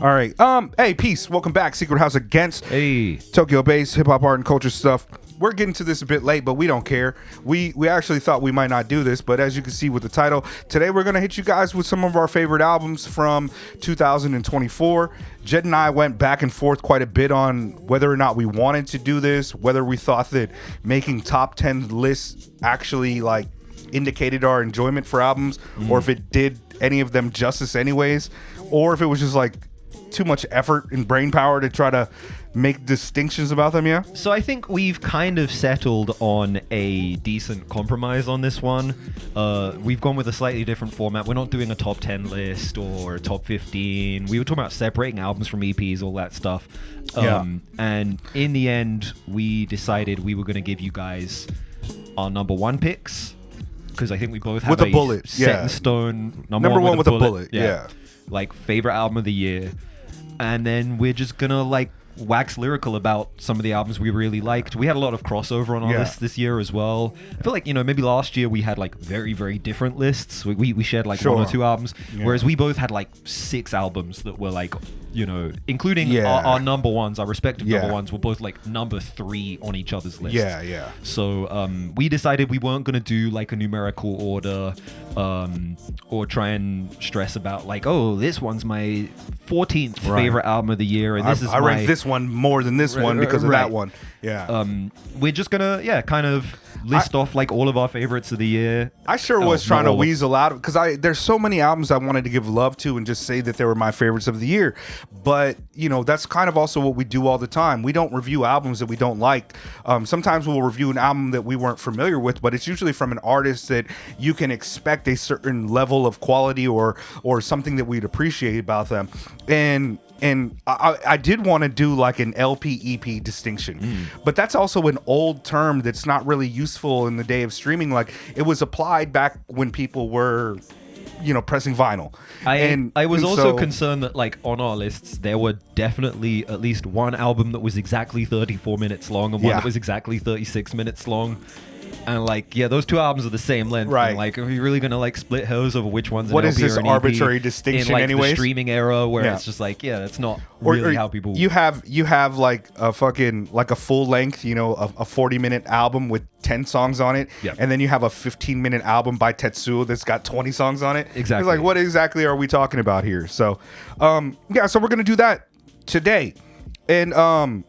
All right. Hey, peace. Welcome back. Secret House against Tokyo-based hip hop, art, and culture stuff. We're getting to this a bit late, but we don't care. We actually thought we might not do this, but as you can see with the title, today we're gonna hit you guys with some of our favorite albums from 2024. Jed and I went back and forth quite a bit on whether or not we wanted to do this, whether we thought that making top 10 lists actually like indicated our enjoyment for albums, or if it did any of them justice anyways, or if it was just like too much effort and brain power to try to make distinctions about them. Yeah. So I think we've kind of settled on a decent compromise on this one. We've gone with a slightly different format. We're not doing a top 10 list or a top 15. We were talking about separating albums from EPs, all that stuff. And in the end, we decided we were going to give you guys our number one picks, because I think we both have with a bullet, set in stone number one with a bullet. Yeah. Like favorite album of the year. And then we're just gonna like wax lyrical about some of the albums we really liked. We had a lot of crossover on our list this year as well. I feel like, maybe last year we had like very, very different lists. We shared like one or two albums, whereas we both had like 6 albums that were like, including our number ones, our respective number ones, were both like number 3 on each other's list. Yeah. So we decided we weren't gonna do like a numerical order, or try and stress about like, oh, this one's my 14th favorite album of the year, and this I ranked this one more than this one because of that one. We're just gonna kind of list off like all of our favorites of the year. I sure was trying to weasel out, because there's so many albums I wanted to give love to and just say that they were my favorites of the year, but that's kind of also what we do all the time. We don't review albums that we don't like. Sometimes we'll review an album that we weren't familiar with, but it's usually from an artist that you can expect a certain level of quality or something that we'd appreciate about them. And I did want to do like an LP EP distinction, but that's also an old term that's not really useful in the day of streaming. Like, it was applied back when people were pressing vinyl. I was also concerned that like on our lists there were definitely at least one album that was exactly 34 minutes long and one that was exactly 36 minutes long. And like, those two albums are the same length. Right. And like, are you really gonna like split hairs over which one's an what LP is this or an arbitrary EP distinction? in like anyways, the streaming era where it's just like, that's not really how people. You have like a fucking like a full length, a 40-minute album with 10 songs on it, and then you have a 15-minute album by Tetsuo that's got 20 songs on it. Exactly. It's like, what exactly are we talking about here? So, so we're gonna do that today, and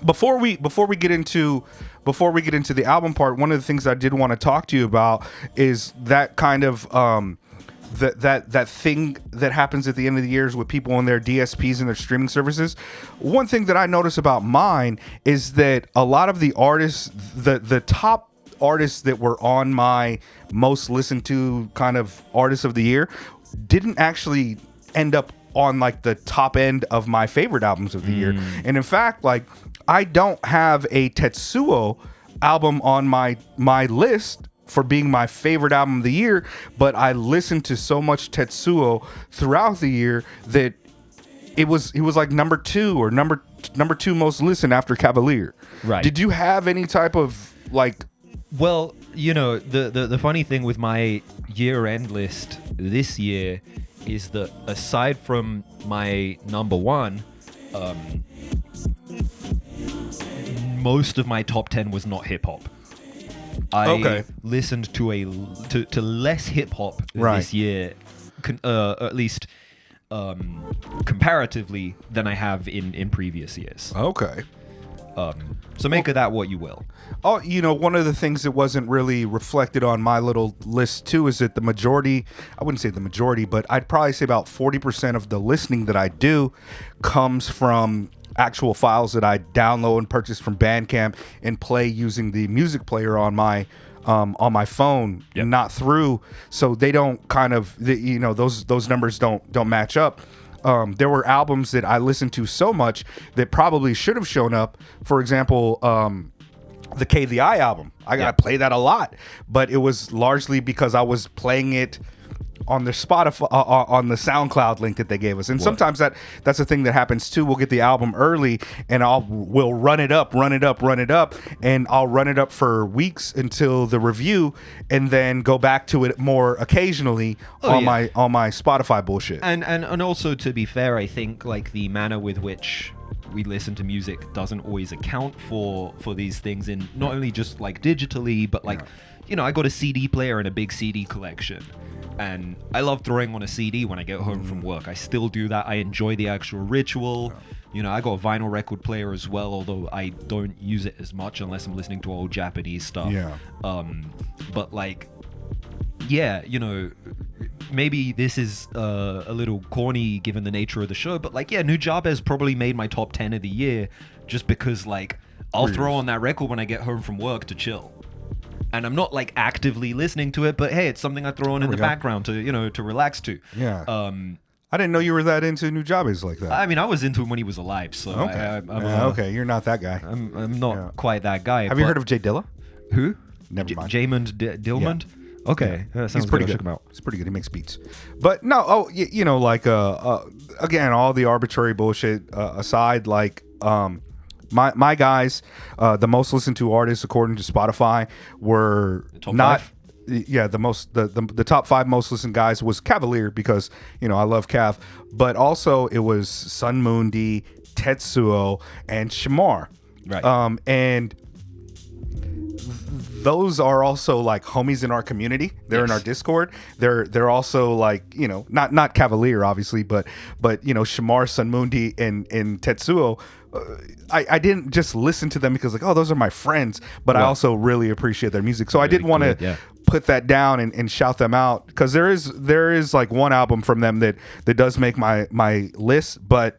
before we get into the album part, one of the things I did want to talk to you about is that kind of that thing that happens at the end of the years with people on their DSPs and their streaming services. One thing that I notice about mine is that a lot of the artists, the top artists that were on my most listened to kind of artists of the year, didn't actually end up on like the top end of my favorite albums of the year. And in fact, like, I don't have a Tetsuo album on my list for being my favorite album of the year, but I listened to so much Tetsuo throughout the year that he was like number 2 or number 2 most listened after Cavalier. Right. Did you have any type of like? Well, the funny thing with my year-end list this year is that aside from my number one, most of my top 10 was not hip hop. I listened to less hip hop this year, at least comparatively, than I have in previous years. Okay. So make of that what you will. Oh, one of the things that wasn't really reflected on my little list too is that the majority, I wouldn't say the majority, but I'd probably say about 40% of the listening that I do comes from actual files that I download and purchase from Bandcamp and play using the music player on my phone, not through. So they don't kind of, those numbers don't match up. There were albums that I listened to so much that probably should have shown up. For example, the K the I album. I play that a lot, but it was largely because I was playing it their Spotify on the SoundCloud link that they gave us. And sometimes that's a thing that happens too. We'll get the album early, and we'll run it up, and I'll run it up for weeks until the review, and then go back to it more occasionally on my Spotify bullshit. And also, to be fair, I think like the manner with which we listen to music doesn't always account for these things, in not only just like digitally, but like I got a CD player and a big CD collection, and I love throwing on a CD when I get home from work. I still do that. I enjoy the actual ritual. I got a vinyl record player as well, although I don't use it as much unless I'm listening to old Japanese stuff. But like, maybe this is a little corny given the nature of the show, but like, Nujabes probably made my top 10 of the year just because like I'll throw on that record when I get home from work to chill. And I'm not like actively listening to it, but hey, it's something I throw on in the background to relax to. Yeah. I didn't know you were that into Nujabes like that. I mean, I was into him when he was alive, so okay. Okay, you're not that guy. I'm not quite that guy. Have you heard of Jay Dilla? Who? Never mind. Jaymond Dillmond? Yeah. Okay, that sounds he's pretty good. He's pretty good. He makes beats, but no. Again, all the arbitrary bullshit aside, like my guys, the most listened to artists according to Spotify were not. 5? Yeah, the top 5 most listened guys was Cavalier, because I love Cav, but also it was Sun Mundi, Tetsuo, and Shamar. Right. And those are also like homies in our community. They're in our Discord. They're also like, not Cavalier obviously, but Shamar, Sun Mundi, and Tetsuo. I didn't just listen to them because like, oh, those are my friends, but I also really appreciate their music. So I did want to put that down and shout them out, because there is like one album from them that does make my list, but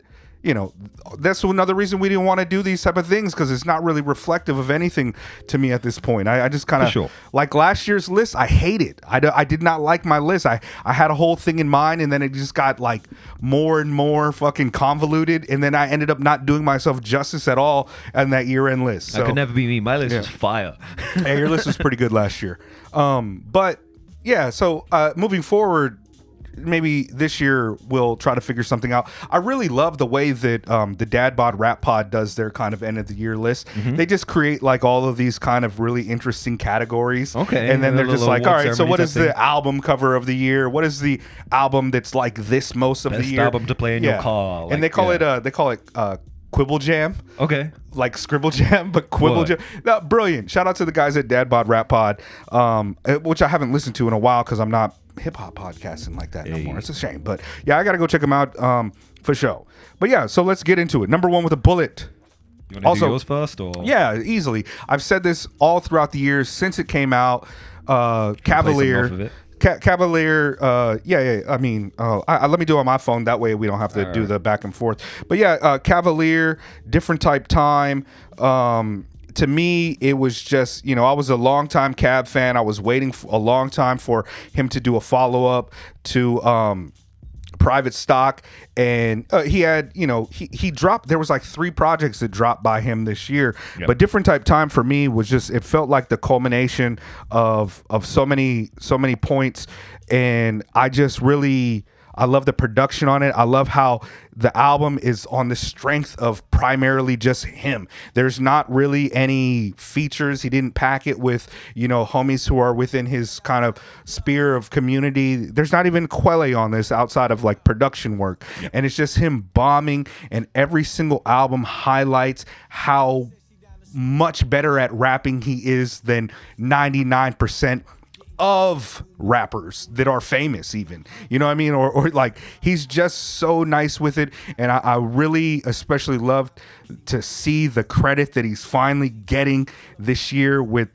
that's another reason we didn't want to do these type of things, because it's not really reflective of anything to me at this point. I just kind of like last year's list. I hate it. I did not like my list. I had a whole thing in mind, and then it just got like more and more fucking convoluted, and then I ended up not doing myself justice at all on that year-end list. So, that could never be me. My list was fire. Hey, your list was pretty good last year. But yeah, so moving forward, maybe this year we'll try to figure something out. I really love the way that the Dad Bod Rap Pod does their kind of end of the year list. They just create like all of these kind of really interesting categories. Okay. And then they're just like, all right, so what is the album cover of the year? What is the album that's like this most of the year? Best album to play in your car. And they call it Quibble Jam. Okay. Like Scribble Jam, but Quibble Jam. No, brilliant. Shout out to the guys at Dad Bod Rap Pod, which I haven't listened to in a while because I'm not hip hop podcasting like that no more. It's a shame. But yeah, I got to go check them out for sure. But yeah, so let's get into it. Number 1 with a bullet. You want to do yours first? Or? Yeah, easily. I've said this all throughout the years since it came out. Cavalier. Cavalier, I mean, let me do it on my phone. That way we don't have to do the back and forth. But yeah, Cavalier, Different Type Time. To me, it was just, I was a longtime Cab fan. I was waiting a long time for him to do a follow-up to Private Stock, and he had, he dropped, there was like 3 projects that dropped by him this year. But Different Type Time for me was just, it felt like the culmination of so many points, and I love the production on it. I love how the album is on the strength of primarily just him. There's not really any features. He didn't pack it with, homies who are within his kind of sphere of community. There's not even Quelle on this outside of like production work. And it's just him bombing, and every single album highlights how much better at rapping he is than 99% of rappers that are famous, even, you know what I mean, or like, he's just so nice with it. And I really especially loved to see the credit that he's finally getting this year with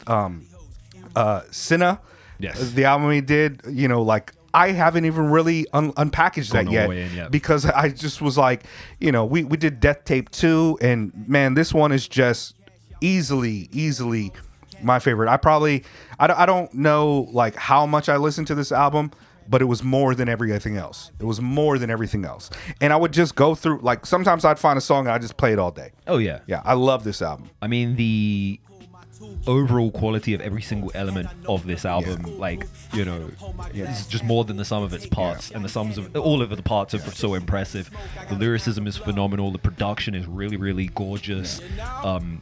Cinna. The album he did, like, I haven't even really unpackaged that yet, because I just was like, we did Death Tape 2, and man, this one is just easily my favorite. I don't know like how much I listened to this album, but it was more than everything else. And I would just go through, like, sometimes I'd find a song and I'd just play it all day. Oh yeah. Yeah, I love this album. I mean, overall quality of every single element of this album, like, you know, it's just more than the sum of its parts, and the sums of all of the parts are so impressive. The lyricism is phenomenal. The production is really, really gorgeous.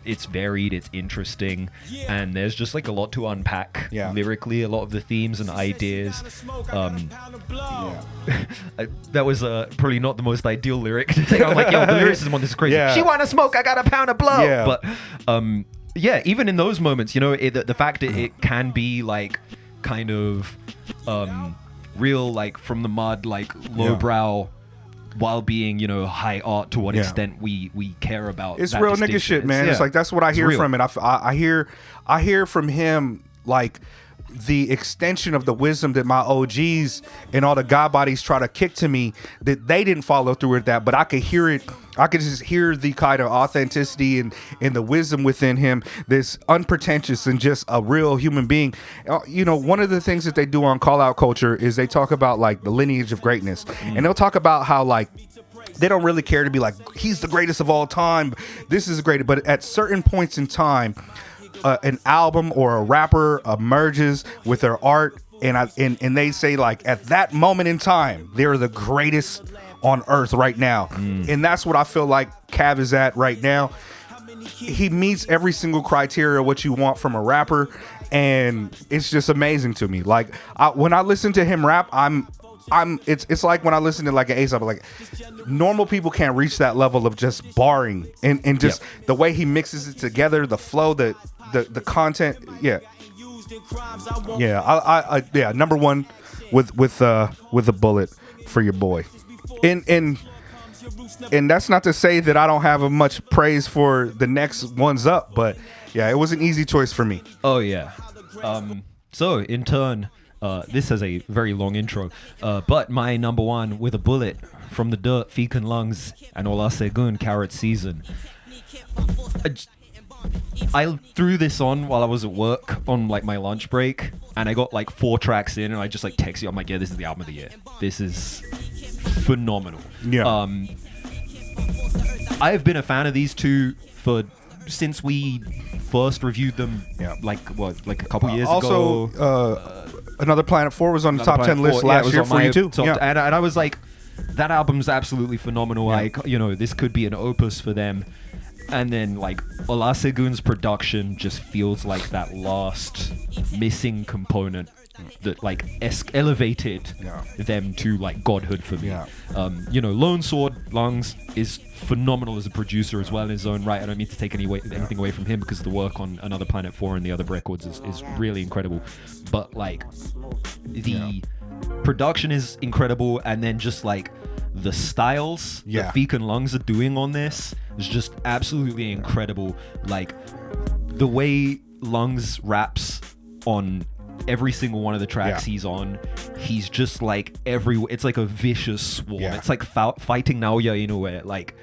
It's varied, it's interesting, and there's just like a lot to unpack lyrically. A lot of the themes and ideas. That was probably not the most ideal lyric to say. I'm like, yo, the lyricism on this is crazy. She wanna smoke, I got a pound of blow. But yeah, even in those moments, you know, the fact that it can be like kind of real, like from the mud, like lowbrow, while being, you know, high art to what extent we care about. It's real nigga shit, man. It's like, that's what I hear from it. I hear from him like the extension of the wisdom that my OGs and all the god bodies try to kick to me, that they didn't follow through with that, but I could hear it. I could just hear the kind of authenticity and the wisdom within him, this unpretentious and just a real human being. You know, one of the things that they do on Call Out Culture is they talk about like the lineage of greatness, and they'll talk about how like they don't really care to be like, he's the greatest of all time, this is great, but at certain points in time, an album or a rapper emerges with their art, and they say like, at that moment in time, they're the greatest on earth right now. And that's what I feel like Cav is at right now. He meets every single criteria what you want from a rapper, and it's just amazing to me. Like when I listen to him rap, it's like when I listen to like an Aesop, like normal people can't reach that level of just barring and just the way he mixes it together, the flow, the content. I number one with a bullet for your boy. And that's not to say that I don't have a much praise for the next ones up, but yeah, it was an easy choice for me. Oh yeah. So in turn, this has a very long intro, but my number one with a bullet from the dirt, Fecal Lungs, and Ola Segun, Carrot Season. I threw this on while I was at work on like my lunch break, and I got like 4 tracks in, and I just like text you. I'm like, yeah, this is the album of the year. This is phenomenal. Yeah. I've been a fan of these two since we first reviewed them. Like a couple years ago. Another Planet 4 was on the top 10 list last year for you too. And I was like, that album's absolutely phenomenal. Like, you know, this could be an opus for them. And then like Ola Segun's production just feels like that last missing component that like elevated them to like godhood for me. You know, Lone Sword Lungs is phenomenal as a producer as well in his own right. I don't mean to take anything away from him, because the work on Another Planet 4 and the other records is really incredible. But like the production is incredible, and then just like the styles that Fecal Lungs are doing on this is just absolutely incredible. Like the way Lungs raps on every single one of the tracks he's on, he's just like it's like a vicious swarm. It's like fighting Naoya Inoue. Like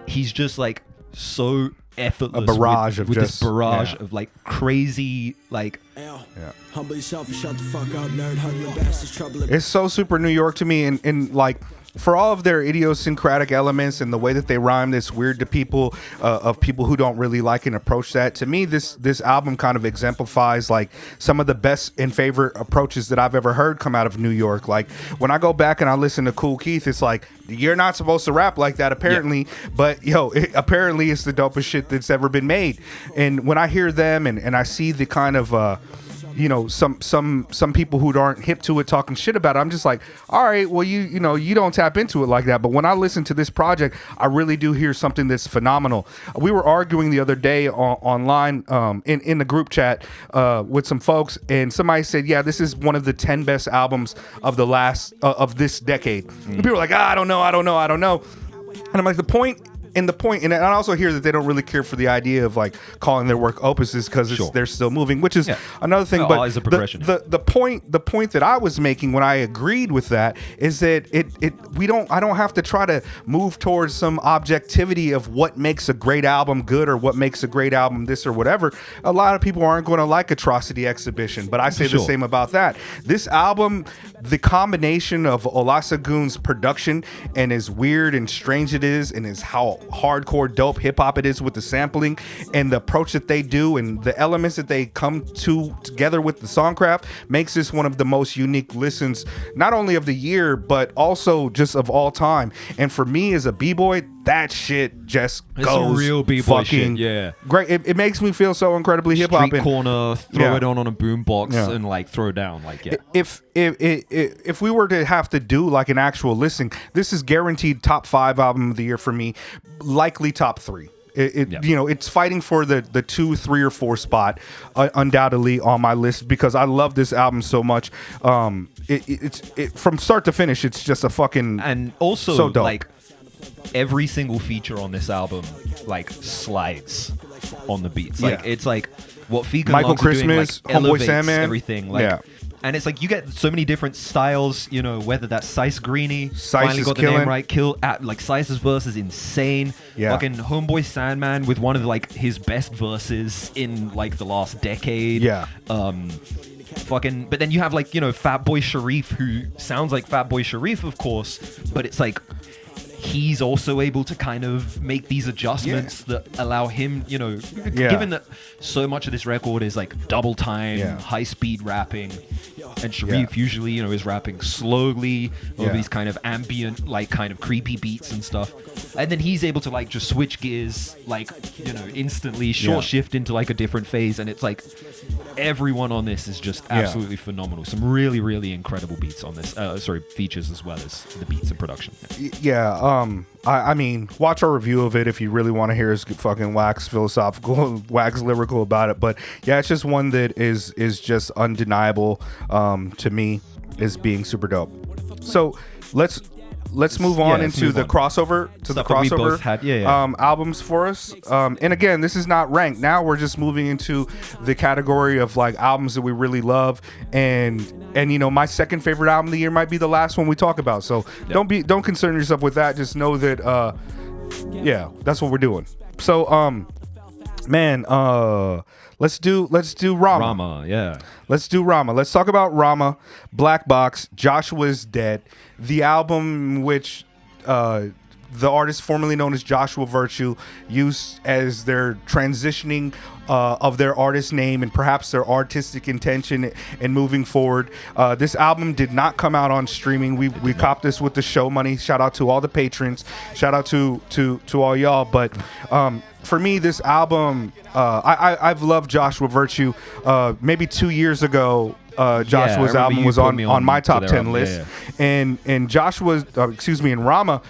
he's just like so effortless, a barrage with this barrage of like crazy like Humble yourself and shut the fuck up, nerd. Hug your bastards, trouble. It's so super New York to me, and like for all of their idiosyncratic elements and the way that they rhyme that's weird to people, of people who don't really like and approach that. To me, this album kind of exemplifies like some of the best and favorite approaches that I've ever heard come out of New York. Like when I go back and I listen to Kool Keith, it's like, you're not supposed to rap like that apparently, but apparently it's the dopest shit that's ever been made. And when I hear them and I see the kind of some people who aren't hip to it talking shit about it, I'm just like, all right, well, you don't tap into it like that. But when I listen to this project, I really do hear something that's phenomenal. We were arguing the other day online in the group chat with some folks, and somebody said, yeah, this is one of the 10 best albums of the last of this decade. And people were like, I don't know. And I'm like, the point, and I also hear that they don't really care for the idea of like calling their work opuses because they're still moving, which is another thing. But always a progression. The point that I was making when I agreed with that is that I don't have to try to move towards some objectivity of what makes a great album good or what makes a great album this or whatever. A lot of people aren't going to like Atrocity Exhibition, but I say the same about that. This album, the combination of Ola Segun's production and as weird and strange it is, and how hardcore dope hip hop it is with the sampling and the approach that they do and the elements that they come together with the songcraft makes this one of the most unique listens, not only of the year but also just of all time. And for me as a b-boy, that shit just It's goes real b-boy fucking shit, yeah. great. It makes me feel so incredibly hip hop. Street corner, throw it on a boombox Yeah. and like throw down, like yeah. If we were to have to do like an actual listing, this is guaranteed top 5 album of the year for me, likely top 3. You know, it's fighting for the 2, 3, or 4 spot undoubtedly on my list because I love this album so much. It's from start to finish, it's just a fucking And also so dope. like every single feature on this album like slides on the beats. Like Yeah. it's like what Feek and Michael Logs are doing, Christmas, like, Homeboy elevates Sandman. everything. Like, Yeah. and it's like you get so many different styles, you know, whether that's Sice Greeny, Sice finally is got the killing. name right, like Sice's verse is insane. Yeah. Fucking Homeboy Sandman with one of like his best verses in like the last decade. Yeah. Fucking, but then you have like, you know, Fatboy Sharif, who sounds like Fatboy Sharif, of course, but it's like he's also able to kind of make these adjustments that allow him, you know, given that so much of this record is like double time, high speed rapping, and Sharif usually, you know, is rapping slowly over these kind of ambient, like kind of creepy beats and stuff. And then he's able to like just switch gears, like, you know, instantly short shift into like a different phase. And it's like everyone on this is just absolutely phenomenal. Some really, really incredible beats on this. Features as well as the beats and production. I mean, watch our review of it if you really want to hear us get fucking wax philosophical, wax lyrical about it. But yeah, it's just one that is just undeniable to me as being super dope. So let's move on into the crossover Stuff that we both had. Albums for us. And again, this is not ranked. Now we're just moving into the category of like albums that we really love, and you know, my second favorite album of the year might be the last one we talk about. So don't concern yourself with that. Just know that that's what we're doing. So let's do Rama. Rama, yeah. Let's do Rama. Let's talk about Rama, Black Box, Joshua's Dead, the album which the artist formerly known as Joshua Virtue used as their transitioning of their artist name and perhaps their artistic intention in moving forward. This album did not come out on streaming. We copped this with the show money. Shout out to all the patrons. Shout out to all y'all. But for me, this album, I've loved Joshua Virtue. Maybe 2 years ago, Joshua's album was on my top 10 list. And Joshua's, and Rama,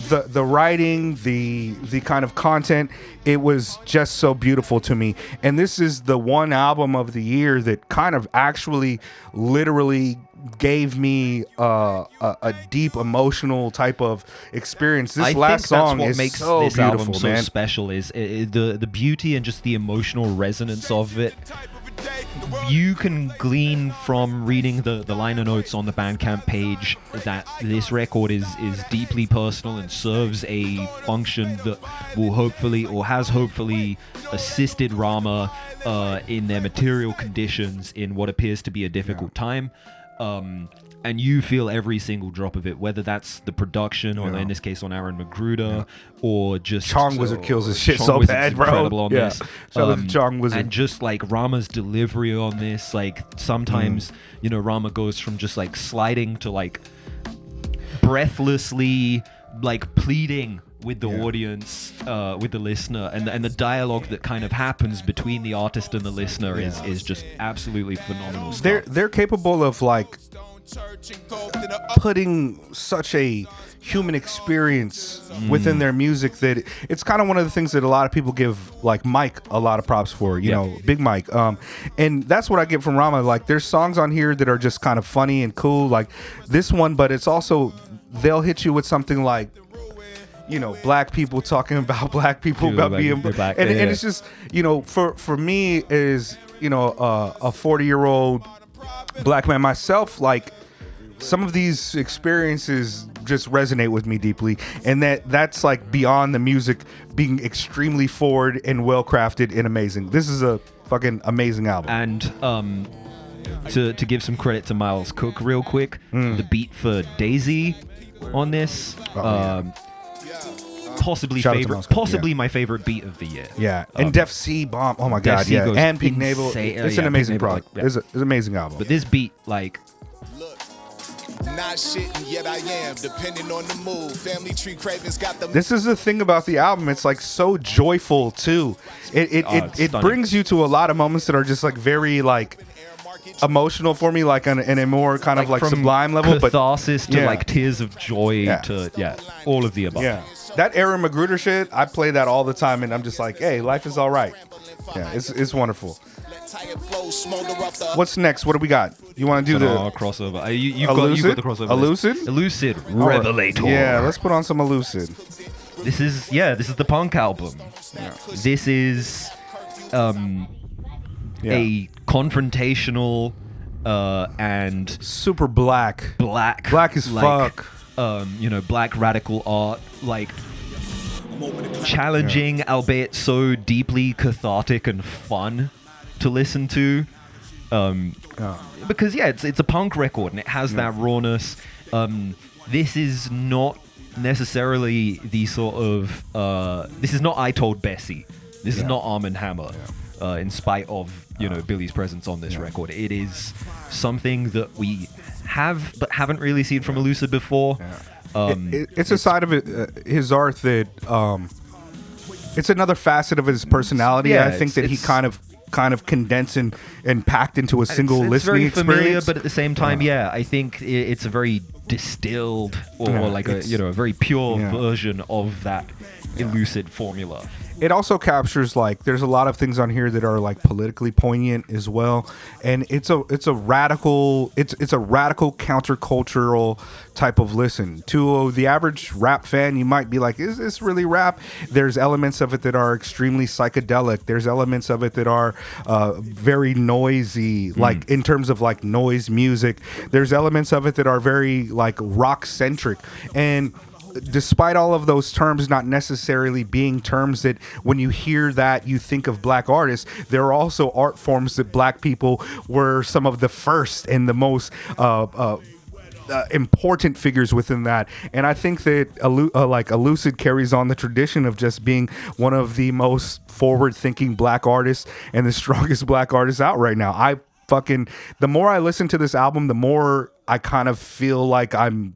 the writing, the kind of content, it was just so beautiful to me. And this is the one album of the year that kind of actually literally gave me a deep emotional type of experience. This last song is makes so this beautiful, album so man. special is the beauty and just the emotional resonance of it. You can glean from reading the liner notes on the Bandcamp page that this record is deeply personal and serves a function that will hopefully, or has hopefully, assisted Rama in their material conditions in what appears to be a difficult time. And you feel every single drop of it, whether that's the production or in this case on Aaron Magruder or just Chong Wizard kills his shit Chong so Wizard's bad, bro. incredible on this. Shout out to Chong Wizard. And just like Rama's delivery on this, like sometimes you know, Rama goes from just like sliding to like breathlessly like pleading with the audience, with the listener, and the dialogue that kind of happens between the artist and the listener is just absolutely phenomenal stuff. They're capable of like putting such a human experience within their music that it's kind of one of the things that a lot of people give like Mike a lot of props for, you know, Big Mike. And that's what I get from Rama. Like there's songs on here that are just kind of funny and cool, like this one, but it's also, they'll hit you with something like, you know, black people talking about black people, about being black. And it's just, you know, for me is, you know, a 40-year-old black man myself, like some of these experiences just resonate with me deeply, and that's like beyond the music being extremely forward and well crafted and amazing. This is a fucking amazing album. And to give some credit to Miles Cook real quick, the beat for Daisy on this, possibly Shout out to Moscow, possibly my favorite beat of the year. Yeah, and Def C bomb. Oh my Def god, C yeah, goes and Pink Navel. insane. It's Yeah, an Pink amazing Navel, product. like, yeah. It's an amazing album. But this beat, like, Not shitting, yet I am, depending on the mood. Family Tree Cravens got the. This is the thing about the album. It's like so joyful too. It stunning. brings you to a lot of moments that are just like very like emotional for me, like in a more kind of like from sublime level. But catharsis to yeah. like tears of joy to all of the above. yeah, that Aaron Magruder shit, I play that all the time, and I'm just like, hey, life is all right. Yeah, it's wonderful. What's next? What do we got? You want to do the crossover? You've Elucid? got the crossover. Elucid? Elucid Revelator. Yeah, let's put on some Elucid. This is the punk album. Yeah. This is a confrontational and Super black. black Black as fuck. Black radical art, like challenging, albeit so deeply cathartic and fun to listen to. Because it's a punk record and it has that rawness. This is not necessarily the sort of this is not I Told Bessie. This is not Arm & Hammer. In spite of Billy's presence on this record, it is something that we have but haven't really seen from Elucid before. It's a side of his art that it's another facet of his personality. Yeah, I think that he kind of condensed and packed into a single it's listening very familiar, experience. but at the same time, I think it's a very distilled or like a very pure version of that Elucid formula. It also captures like there's a lot of things on here that are like politically poignant as well, and it's a radical countercultural type of listen. To the average rap fan, you might be like, is this really rap? There's elements of it that are extremely psychedelic. There's elements of it that are very noisy, like in terms of like noise music. There's elements of it that are very like rock centric, and despite all of those terms not necessarily being terms that when you hear that you think of black artists, there are also art forms that black people were some of the first and the most important figures within that. And I think that Elucid carries on the tradition of just being one of the most forward-thinking black artists and the strongest black artists out right now. The more I listen to this album, the more I kind of feel like I'm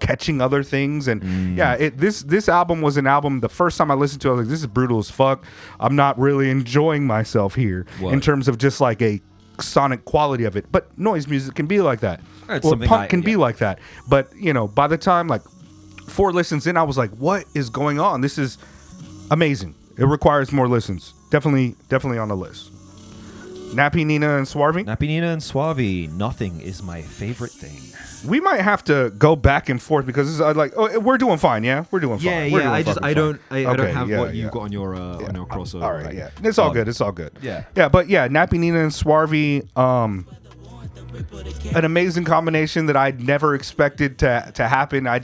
catching other things. And this album was an album, the first time I listened to it, I was like, this is brutal as fuck. I'm not really enjoying myself here in terms of just like a sonic quality of it. But noise music can be like that. Or punk can be like that. But by the time like 4 listens in, I was like, what is going on? This is amazing. It requires more listens. Definitely on the list. Nappy Nina and Swarvy. Nappy Nina and Swarvy. Nothing is my favorite thing. We might have to go back and forth because we're doing fine. Yeah, we're doing fine. I don't have what you've got on your crossover. All right, yeah, it's all good. It's all good. Yeah, but Nappy Nina and Swarvy, an amazing combination that I never expected to happen. I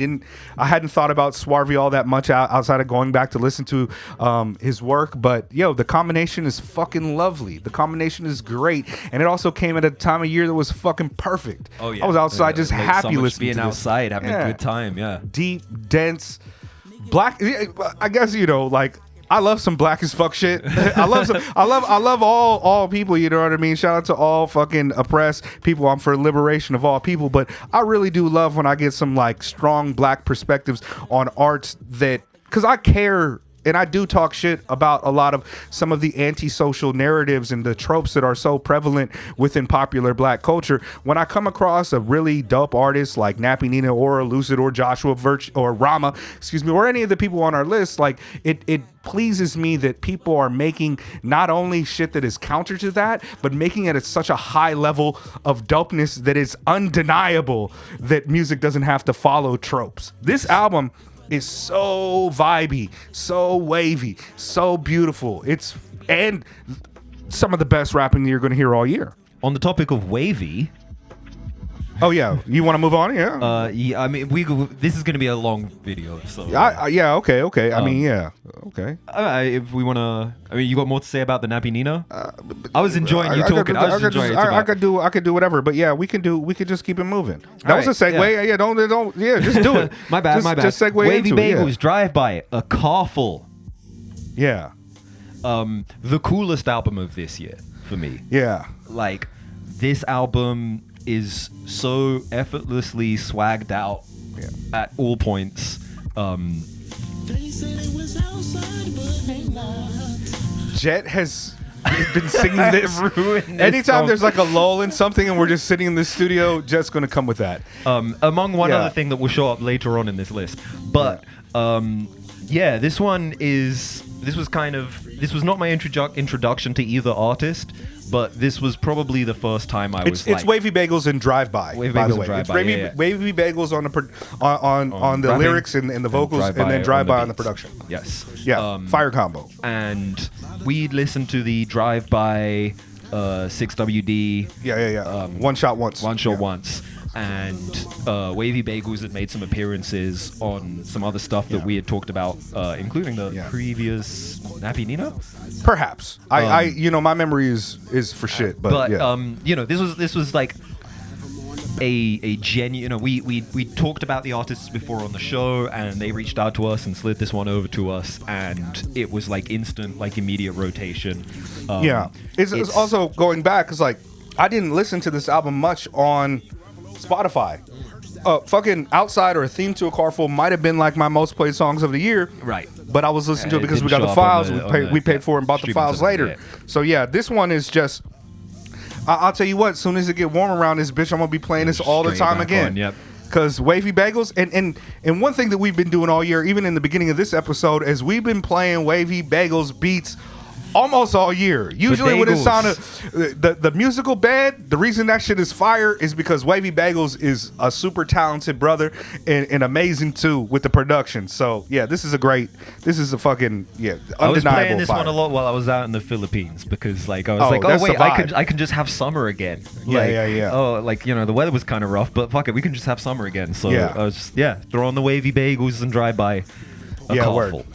hadn't thought about Swarvy all that much outside of going back to listen to his work, but the combination is fucking lovely. The combination is great, and it also came at a time of year that was fucking perfect. Oh yeah, I was outside just happy listening being to outside, having a good time. Yeah, deep, dense, black. I guess like. I love some black as fuck shit. I love all people, you know what I mean? Shout out to all fucking oppressed people. I'm for liberation of all people, but I really do love when I get some like strong black perspectives on arts cuz I care and I do talk shit about a lot of some of the antisocial narratives and the tropes that are so prevalent within popular black culture. When I come across a really dope artist like Nappy Nina or Elucid or Joshua Virch or Rama, or any of the people on our list, like it pleases me that people are making not only shit that is counter to that, but making it at such a high level of dopeness that is undeniable that music doesn't have to follow tropes. This album is so vibey, so wavy, so beautiful. And some of the best rapping you're going to hear all year. On the topic of wavy. Oh yeah, you want to move on? Yeah. I mean, this is going to be a long video, so. Okay. I mean, yeah. Okay. If we want to, I mean, you got more to say about the Nappy Nina? I was enjoying you talking. I could do whatever, but yeah, we could just keep it moving. That was a segue. Yeah, don't just do it. my bad. Just segue Wavy into Bagels, it. Yeah. Drive By, a car full. Yeah. The coolest album of this year for me. Yeah. Like, this album is so effortlessly swagged out at all points. Jet has been singing this. Anytime there's like a lull in something and we're just sitting in the studio, Jet's going to come with that. Among one other thing that will show up later on in this list. But, this was not my introduction to either artist, but this was probably the first time It's Wavy Bagels and Drive By. Wavy by Bagels the way, and Drive it's By, Wavy Bagels on the rapping, lyrics and the vocals, and then Drive By on the beats. production. Yes. Yeah, fire combo. And we listened to the Drive By 6WD. Yeah. One shot once. Once. And Wavy Bagels had made some appearances on some other stuff that we had talked about, including the previous Nappy Nina. Perhaps I my memory is for shit, but this was like a genuine. We talked about the artists before on the show, and they reached out to us and slid this one over to us, and it was like instant, like immediate rotation. It's also going back because like I didn't listen to this album much on Spotify. Fucking Outside or Theme to a Car Full might have been like my most played songs of the year. Right. But I was listening to it because we got the files. We paid for it and bought the files later. Yeah. So yeah, this one is just. I'll tell you what. As soon as it get warm around this bitch, I'm gonna be playing this all the time again. Yep. Because Wavy Bagels and one thing that we've been doing all year, even in the beginning of this episode, is we've been playing Wavy Bagels beats almost all year. Usually when it's on the musical bed, the reason that shit is fire is because Wavy Bagels is a super talented brother and amazing too with the production. So yeah, this is a fucking undeniable. I was playing this fire. one a lot while I was out in the Philippines because like I was that's wait, the vibe. I can just have summer again. Yeah. Oh, like the weather was kind of rough, but fuck it, we can just have summer again. So I was just throw on the Wavy Bagels and Drive By a car full.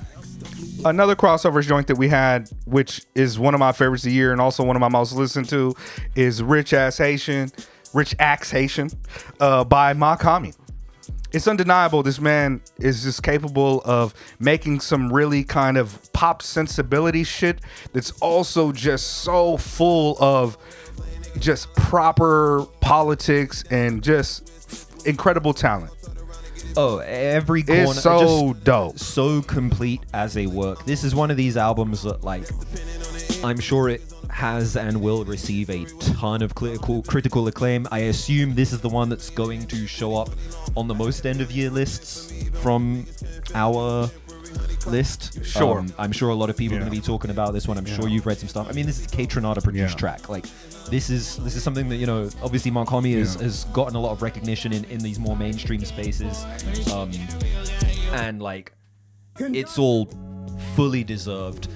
Another crossover joint that we had, which is one of my favorites of the year and also one of my most listened to, is Rich Axe Haitian by Makami. It's undeniable this man is just capable of making some really kind of pop sensibility shit that's also just so full of just proper politics and just incredible talent. Oh, every corner. It's so dope. So complete as a work. This is one of these albums that, like, I'm sure it has and will receive a ton of critical acclaim. I assume this is the one that's going to show up on the most end of year lists from our list. Sure. I'm sure a lot of people are going to be talking about this one. I'm sure you've read some stuff. I mean, this is a K Tronada produced track. Like, this is something that, obviously Mark Homme has gotten a lot of recognition in these more mainstream spaces. And like, it's all fully deserved.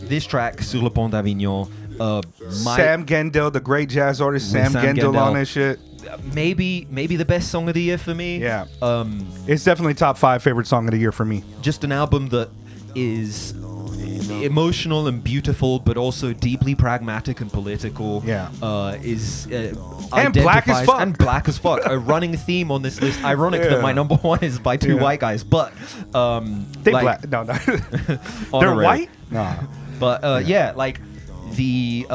This track, Sur le Pont d'Avignon, Sam Gendel, the great jazz artist, Sam Gendel on this shit. Maybe the best song of the year for me. Yeah. It's definitely top 5 favorite song of the year for me. Just an album that is emotional and beautiful, but also deeply pragmatic and political. Yeah. And black as fuck. And black as fuck. A running theme on this list. Ironic that my number one is by two white guys, but they black. No. They're white? Nah. But like the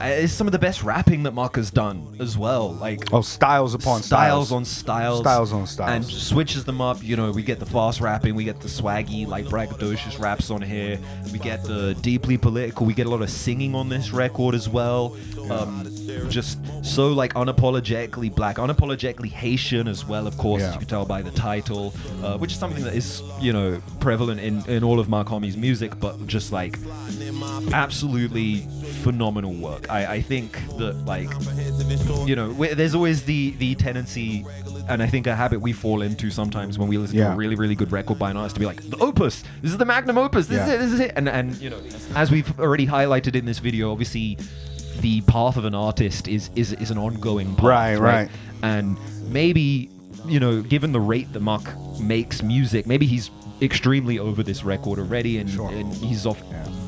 it's some of the best rapping that Mark has done as well. Like styles upon styles styles on styles, styles on styles, and switches them up. We get the fast rapping, we get the swaggy, like braggadocious raps on here. We get the deeply political. We get a lot of singing on this record as well. Just so like unapologetically black, unapologetically Haitian as well. Of course, as you can tell by the title, which is something that is prevalent in all of Mark Homme's music, but just like absolutely phenomenal work. I think that like there's always the tendency, and I think a habit we fall into sometimes when we listen to a really, really good record by an artist to be like, the opus, this is the magnum opus, this is it. And as we've already highlighted in this video, obviously the path of an artist is an ongoing path, right? And maybe given the rate that Mark makes music, maybe he's extremely over this record already, and he's off,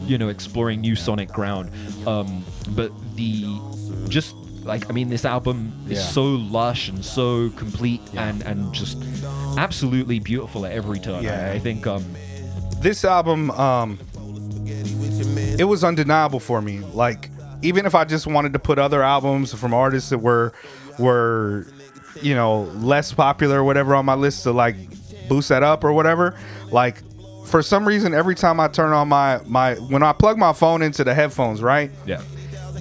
exploring new sonic ground. But this album is so lush and so complete and just absolutely beautiful at every turn. I think this album, it was undeniable for me. Like, even if I just wanted to put other albums from artists that were less popular or whatever on my list to like boost that up or whatever, like for some reason every time I turn on my when I plug my phone into the headphones, right,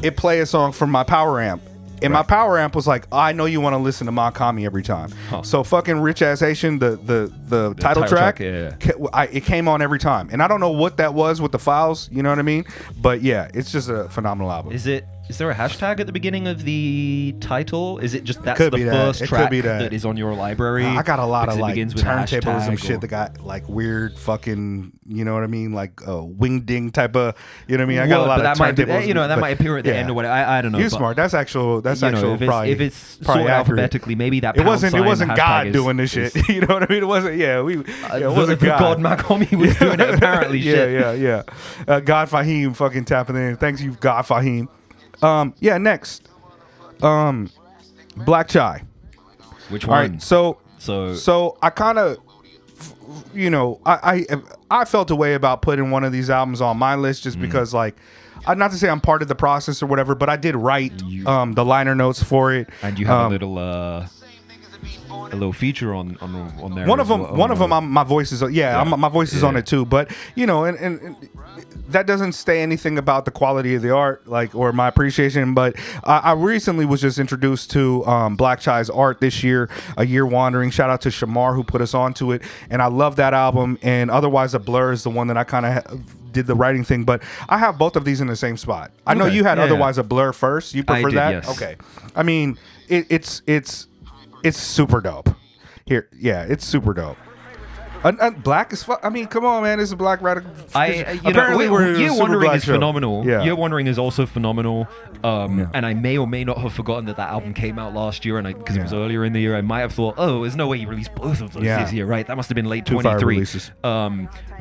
it play a song from my power amp. And my power amp was like, I know you want to listen to Makami every time. So fucking Rich Ass Haitian, the title track, it came on every time. And I don't know what that was with the files, you know what I mean? But yeah, it's just a phenomenal album. Is there a hashtag at the beginning of the title? Is it just that's the first track that is on your library? I got a lot of like turntablism shit that got like weird fucking, you know what I mean? Like wing ding type of, you know what I mean? I got a lot of turntables. That might appear at the end or whatever. I don't know. You're smart. That's actual probably. If it's sorted alphabetically, maybe that it wasn't God doing this shit. You know what I mean? It wasn't. It wasn't God. Makami was doing it apparently. Yeah. God Fahim fucking tapping in. Thanks you, God Fahim. Next. Black Chai. Which one? All right, so I kind of, I felt a way about putting one of these albums on my list just because, like, not to say I'm part of the process or whatever, but I did write the liner notes for it. And you have a little feature on there. One of them, my voice is my voice is on it too. But and that doesn't say anything about the quality of the art, like, or my appreciation. But I recently was just introduced to Black Chai's art this year, A Year Wandering. Shout out to Shamar who put us onto it, and I love that album. And Otherwise a Blur is the one that I kind of did the writing thing, but I have both of these in the same spot. I know you had Otherwise a Blur first. You prefer that? Yes. Okay. I mean, it's super dope. It's super dope. Black as fuck. I mean, come on, man. It's a black radical. Apparently, Year Wandering is phenomenal. Yeah. Year Wandering is also phenomenal. And I may or may not have forgotten that album came out last year, and because it was earlier in the year, I might have thought, oh, there's no way he released both of those this year, right? That must have been late 23.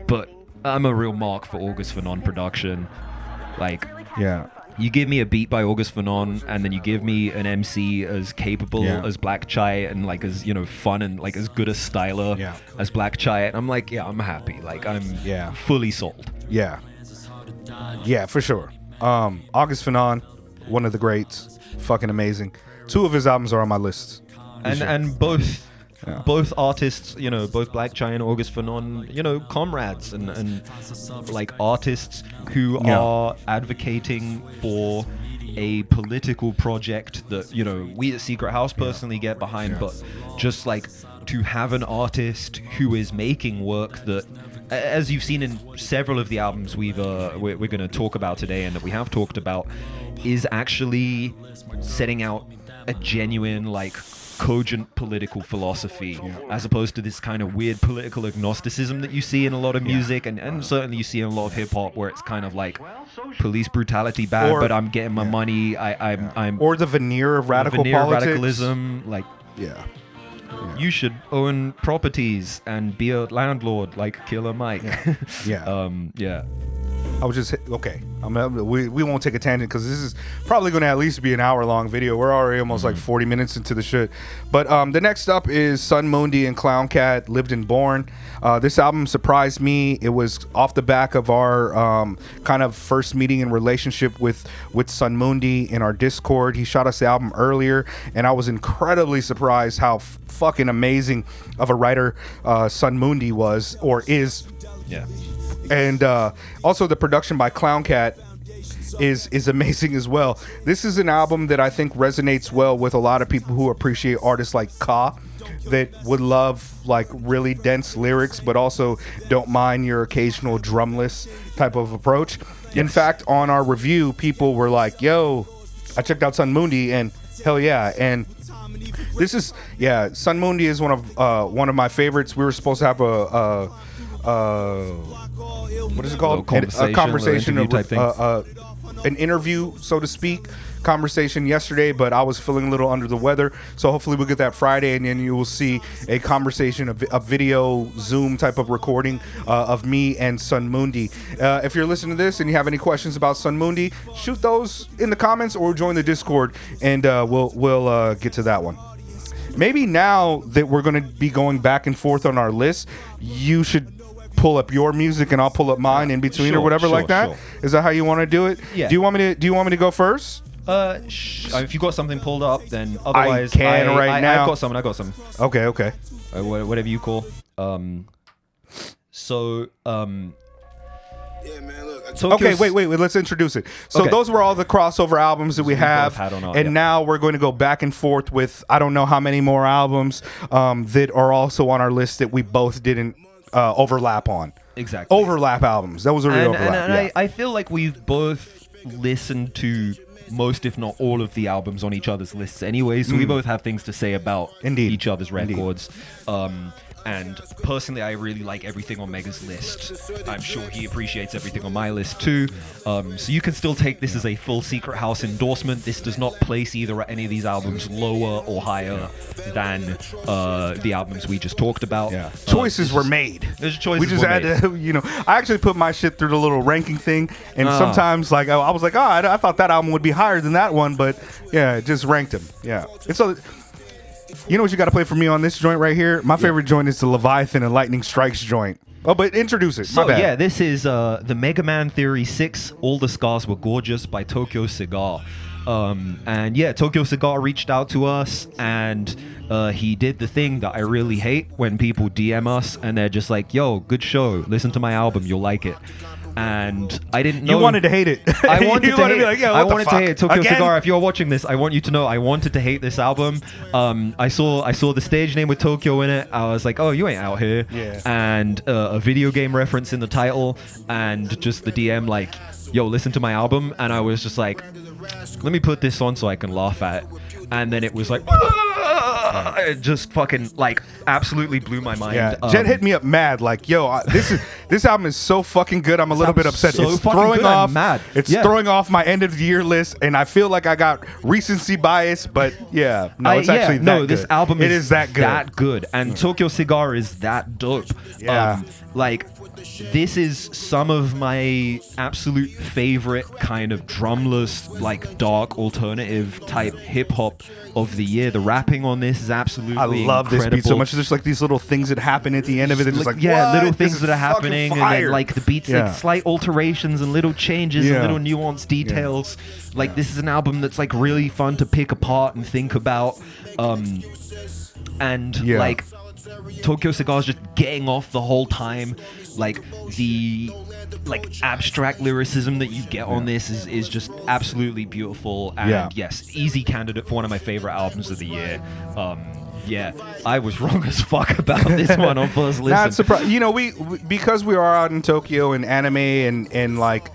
But I'm a real mark for August Fanon production. Like, you give me a beat by August Fanon, and then you give me an MC as capable as Black Chai, and like as fun and like as good a styler as Black Chai, and I'm like, I'm happy. Like I'm fully sold. Yeah, for sure. August Fanon, one of the greats, fucking amazing. 2 of his albums are on my list. And both artists, both Black Chai and August Fanon, comrades and like artists who are advocating for a political project that, we at Secret House personally get behind, but just like to have an artist who is making work that, as you've seen in several of the albums we're going to talk about today and that we have talked about, is actually setting out a genuine, like, cogent political philosophy, as opposed to this kind of weird political agnosticism that you see in a lot of music, and certainly you see in a lot of hip-hop, where it's kind of like police brutality bad, but I'm getting my money, I'm or the veneer of radicalism, like you should own properties and be a landlord like Killer Mike. I was just okay. We won't take a tangent because this is probably going to at least be an hour-long video. We're already almost like 40 minutes into the shit. But the next up is Sun Mundi and Clown Cat, Lived and Born. This album surprised me. It was off the back of our kind of first meeting and relationship with Sun Mundi in our Discord. He shot us the album earlier, and I was incredibly surprised how fucking amazing of a writer Sun Mundi was or is. Yeah. And also the production by Clown Cat is amazing as well. This is an album that I think resonates well with a lot of people who appreciate artists like Ka, that would love like really dense lyrics, but also don't mind your occasional drumless type of approach. Yes. In fact, on our review, people were like, yo, I checked out Sun Mundi and hell yeah. And this is, Sun Mundi is one of my favorites. We were supposed to have what is it called? A conversation of type thing. an interview, so to speak, conversation yesterday, but I was feeling a little under the weather. So hopefully we'll get that Friday, and then you will see a conversation, a video Zoom type of recording of me and Sun Mundi. If you're listening to this and you have any questions about Sun Mundi, shoot those in the comments or join the Discord, and we'll get to that one. Maybe now that we're going to be going back and forth on our list, you should pull up your music and I'll pull up mine in between or whatever like that. Sure. Is that how you want to do it? Yeah. Do you want me to go first? If you got something pulled up, then otherwise I can right now. I got some. Okay. Whatever you call. Yeah, man, look. Okay, wait. Let's introduce it. So those were all the crossover albums that we have, now we're going to go back and forth with I don't know how many more albums that are also on our list that we both didn't overlap on. Exactly. Overlap albums. That was a real overlap. And I feel like we've both listened to most, if not all, of the albums on each other's lists anyway, so we both have things to say about each other's records. And personally, I really like everything on Mega's list. I'm sure he appreciates everything on my list too. So you can still take this as a full Secret House endorsement. This does not place either any of these albums lower or higher than the albums we just talked about. Yeah. Choices were made. There's choices. We just had to, I actually put my shit through the little ranking thing, and sometimes like I was like, I thought that album would be higher than that one, but yeah, it just ranked them. Yeah. And so. You know what you got to play for me on this joint right here? My favorite joint is the Leviathan and Lightning Strikes joint. Oh, but introduce it. My bad. Yeah, this is the Mega Man Theory 6, All the Scars Were Gorgeous by Tokyo Cigar. And yeah, Tokyo Cigar reached out to us, and he did the thing that I really hate when people DM us and they're just like, yo, good show, listen to my album, you'll like it. And I didn't know. You wanted to hate it. I wanted to hate it. Like, I wanted to hate it. Tokyo Again? Cigar, if you're watching this, I want you to know I wanted to hate this album. I saw the stage name with Tokyo in it. I was like, oh, you ain't out here. Yeah. And a video game reference in the title, and just the DM like, yo, listen to my album. And I was just like, let me put this on so I can laugh at it. And then it was like, it just fucking like absolutely blew my mind. Yeah. Jet hit me up mad like, yo, this album is so fucking good. I'm a little bit upset. So it's fucking throwing good. off. I'm mad. It's throwing off my end of the year list, and I feel like I got recency bias. But yeah, no, it's actually that good. This album is that good. That good, and Tokyo Cigar is that dope. Yeah. Like. This is some of my absolute favorite kind of drumless, like dark alternative type hip hop of the year. The rapping on this is absolutely love incredible. this beat so much. There's like these little things that happen at the end of it. It's like, little what? things that are happening, and then like the beats, like slight alterations and little changes and little nuanced details. Like this is an album that's like really fun to pick apart and think about. Like Tokyo Cigar's just getting off the whole time. Like the abstract lyricism that you get on this is just absolutely beautiful, and yes, easy candidate for one of my favorite albums of the year. Yeah, I was wrong as fuck about this one on first listen. Not surprised. We because we are out in Tokyo and anime and like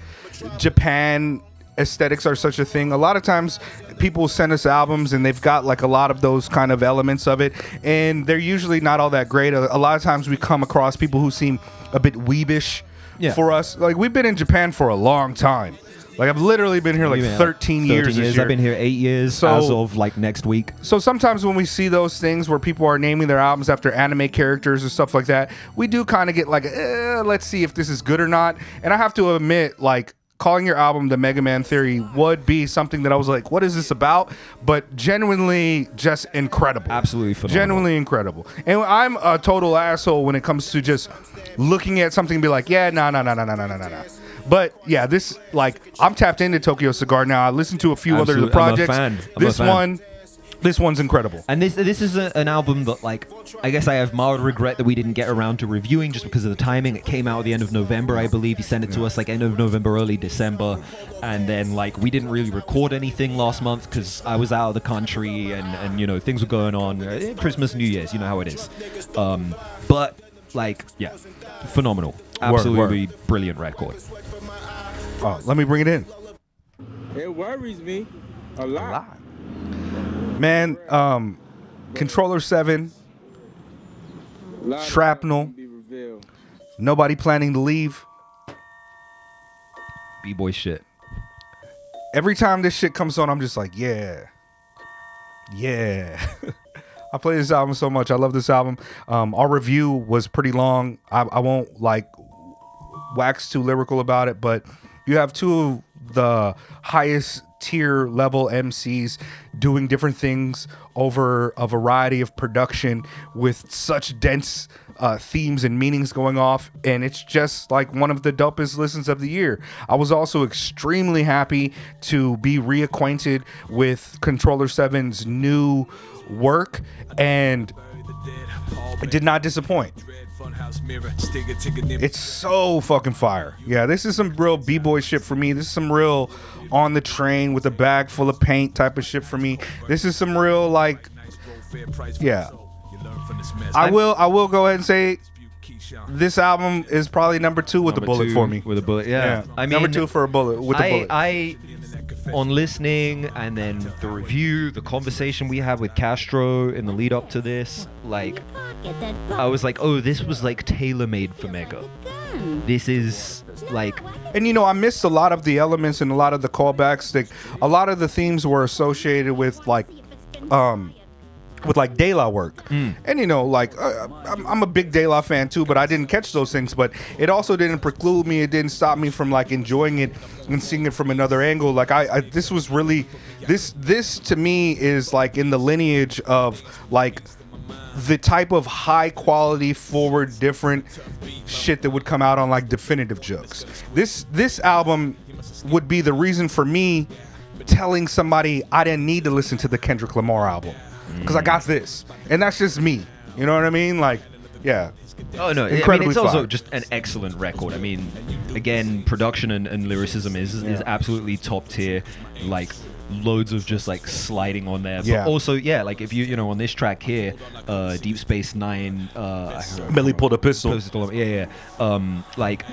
Japan aesthetics are such a thing. A lot of times people send us albums and they've got like a lot of those kind of elements of it, and they're usually not all that great. A lot of times we come across people who seem a bit weebish for us. Like we've been in Japan for a long time. Like I've literally been here like 13 years this year. I've been here 8 years as of like next week. So sometimes when we see those things where people are naming their albums after anime characters and stuff like that, we do kind of get like, let's see if this is good or not. And I have to admit, like, calling your album the Mega Man Theory would be something that I was like, what is this about? But genuinely just incredible. Absolutely phenomenal. Genuinely incredible. And I'm a total asshole when it comes to just looking at something and be like, yeah, no. But yeah, this, like, I'm tapped into Tokyo Cigar now. I listened to a few other projects. This one's incredible. And this is an album that, like, I guess I have mild regret that we didn't get around to reviewing just because of the timing. It came out at the end of November, I believe. He sent it to us like end of November, early December. And then, like, we didn't really record anything last month because I was out of the country and you know, things were going on. Christmas, New Year's, you know how it is. But, like, yeah, phenomenal. Absolutely brilliant record. Oh, let me bring it in. It worries me a lot. Man, Controller 7, Shrapnel, Nobody Planning to Leave. B-boy shit. every time this shit comes on, I'm just like, yeah. I play this album so much. I love this album. Our review was pretty long. I won't like wax too lyrical about it, but you have two of the highest tier level MCs doing different things over a variety of production with such dense themes and meanings going off, and it's just like one of the dopest listens of the year. I was also extremely happy to be reacquainted with Controller 7's new work, and it did not disappoint. It's so fucking fire. Yeah, this is some real b-boy shit for me. This is some real on the train with a bag full of paint type of shit for me. This is some real like, yeah. I will go ahead and say this album is probably number 2 with the bullet for me. With a bullet, yeah. I mean, number 2 for a bullet with the bullet. I on listening and then the review, the conversation we had with Castro in the lead up to this, like, I was like, oh, this was like tailor-made for Mega. This is like, and you know, I missed a lot of the elements and a lot of the callbacks. Like, a lot of the themes were associated with like De La work. And you know, like I'm a big De La fan too, but I didn't catch those things. But it also didn't preclude me, it didn't stop me from like enjoying it and seeing it from another angle. Like I this was really, this to me is like in the lineage of like the type of high quality forward different shit that would come out on like definitive jokes. This album would be the reason for me telling somebody I didn't need to listen to the Kendrick Lamar album, because I got this, and that's just me. You know what I mean? Like, yeah. Oh no, I mean, it's also just an excellent record. I mean, again, production and lyricism is absolutely top tier. Like, loads of just like sliding on there, but also like if you know on this track here, Deep Space Nine, Billy pulled a pistol. Like,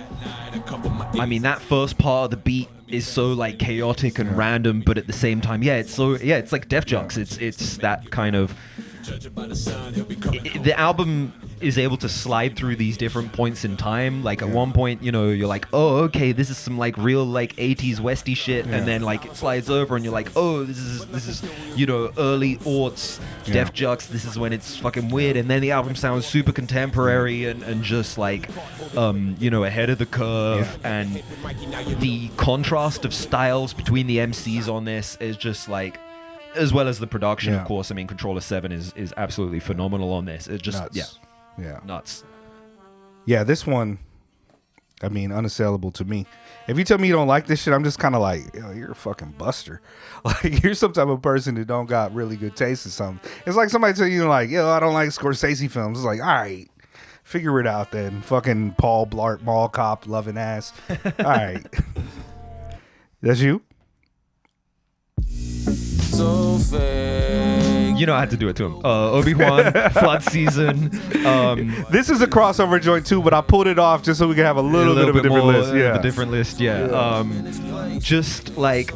I mean, that first part of the beat is so like chaotic and random, but at the same time, it's like Def Jux. It's that kind of. The album is able to slide through these different points in time. Like at one point, you know, you're like, oh, okay, this is some like real like 80s Westy shit, and then like it slides over and you're like, oh, this is you know, early aughts Def Jux. This is when it's fucking weird, and then the album sounds super contemporary and just like you know, ahead of the curve, and the contrast of styles between the MCs on this is just like, as well as the production, of course. I mean, Controller 7 is absolutely phenomenal on this. It's just nuts. Yeah, this one, I mean, unassailable to me. If you tell me you don't like this shit, I'm just kind of like, yo, you're a fucking buster. Like, you're some type of person that don't got really good taste or something. It's like somebody tell you like, yo, I don't like Scorsese films. It's like, all right, figure it out then. Fucking Paul Blart Mall Cop loving ass. All right. That's you? So fake. You know I had to do it to him. Obi-Wan, Flood Season. This is a crossover joint too, but I pulled it off just so we can have a little bit of a different list. A different list, just like,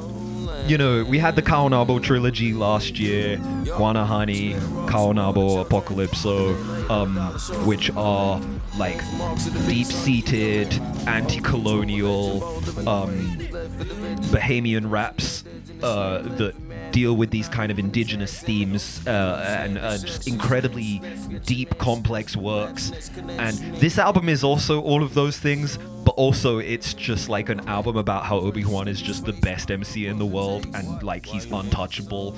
you know, we had the Kaonabo trilogy last year, Guanahani, Kaonabo, Apocalypso, which are like deep-seated, anti-colonial, Bahamian raps that deal with these kind of indigenous themes and just incredibly deep, complex works. And this album is also all of those things, but also it's just like an album about how Obi-Wan is just the best MC in the world, and like he's untouchable.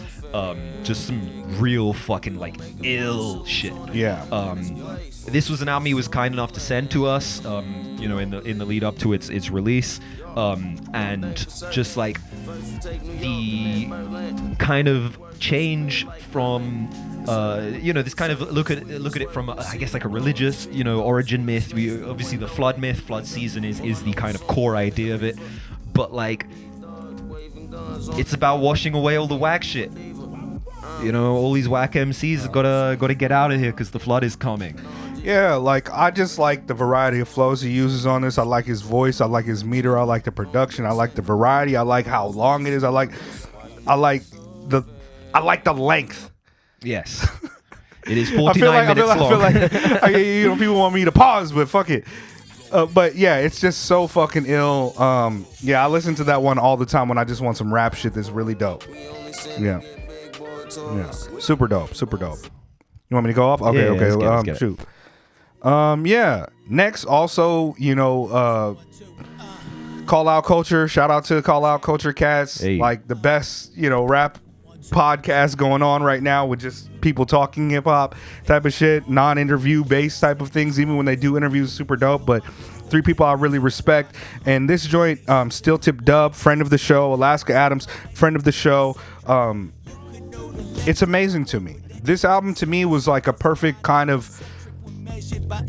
Just some real fucking like ill shit. This was an album he was kind enough to send to us, you know, in the lead up to its release. And just like the kind of change from you know, this kind of look at it from I guess like a religious, you know, origin myth. Obviously the flood myth, flood season is the kind of core idea of it, but like it's about washing away all the whack shit. You know, all these whack MCs gotta get out of here because the flood is coming. Yeah, like I just like the variety of flows he uses on this. I like his voice. I like his meter. I like the production. I like the variety. I like how long it is. I like the length. Yes, it is 49 minutes long. I feel like you know, people want me to pause, but fuck it. But yeah, it's just so fucking ill. Yeah, I listen to that one all the time when I just want some rap shit that's really dope. Yeah. Yeah. Super dope. Super dope. You want me to go off? Okay, Yeah, okay. let's get it. Shoot. Yeah. Next, also, Call Out Culture. Shout out to Call Out Culture cats. Hey. Like the best, rap podcast going on right now with just people talking hip hop type of shit, non-interview based type of things. Even when they do interviews, super dope. But 3 people I really respect. And this joint, Steel Tip Dub, friend of the show. Alaska Adams, friend of the show. It's amazing to me. This album to me was like a perfect kind of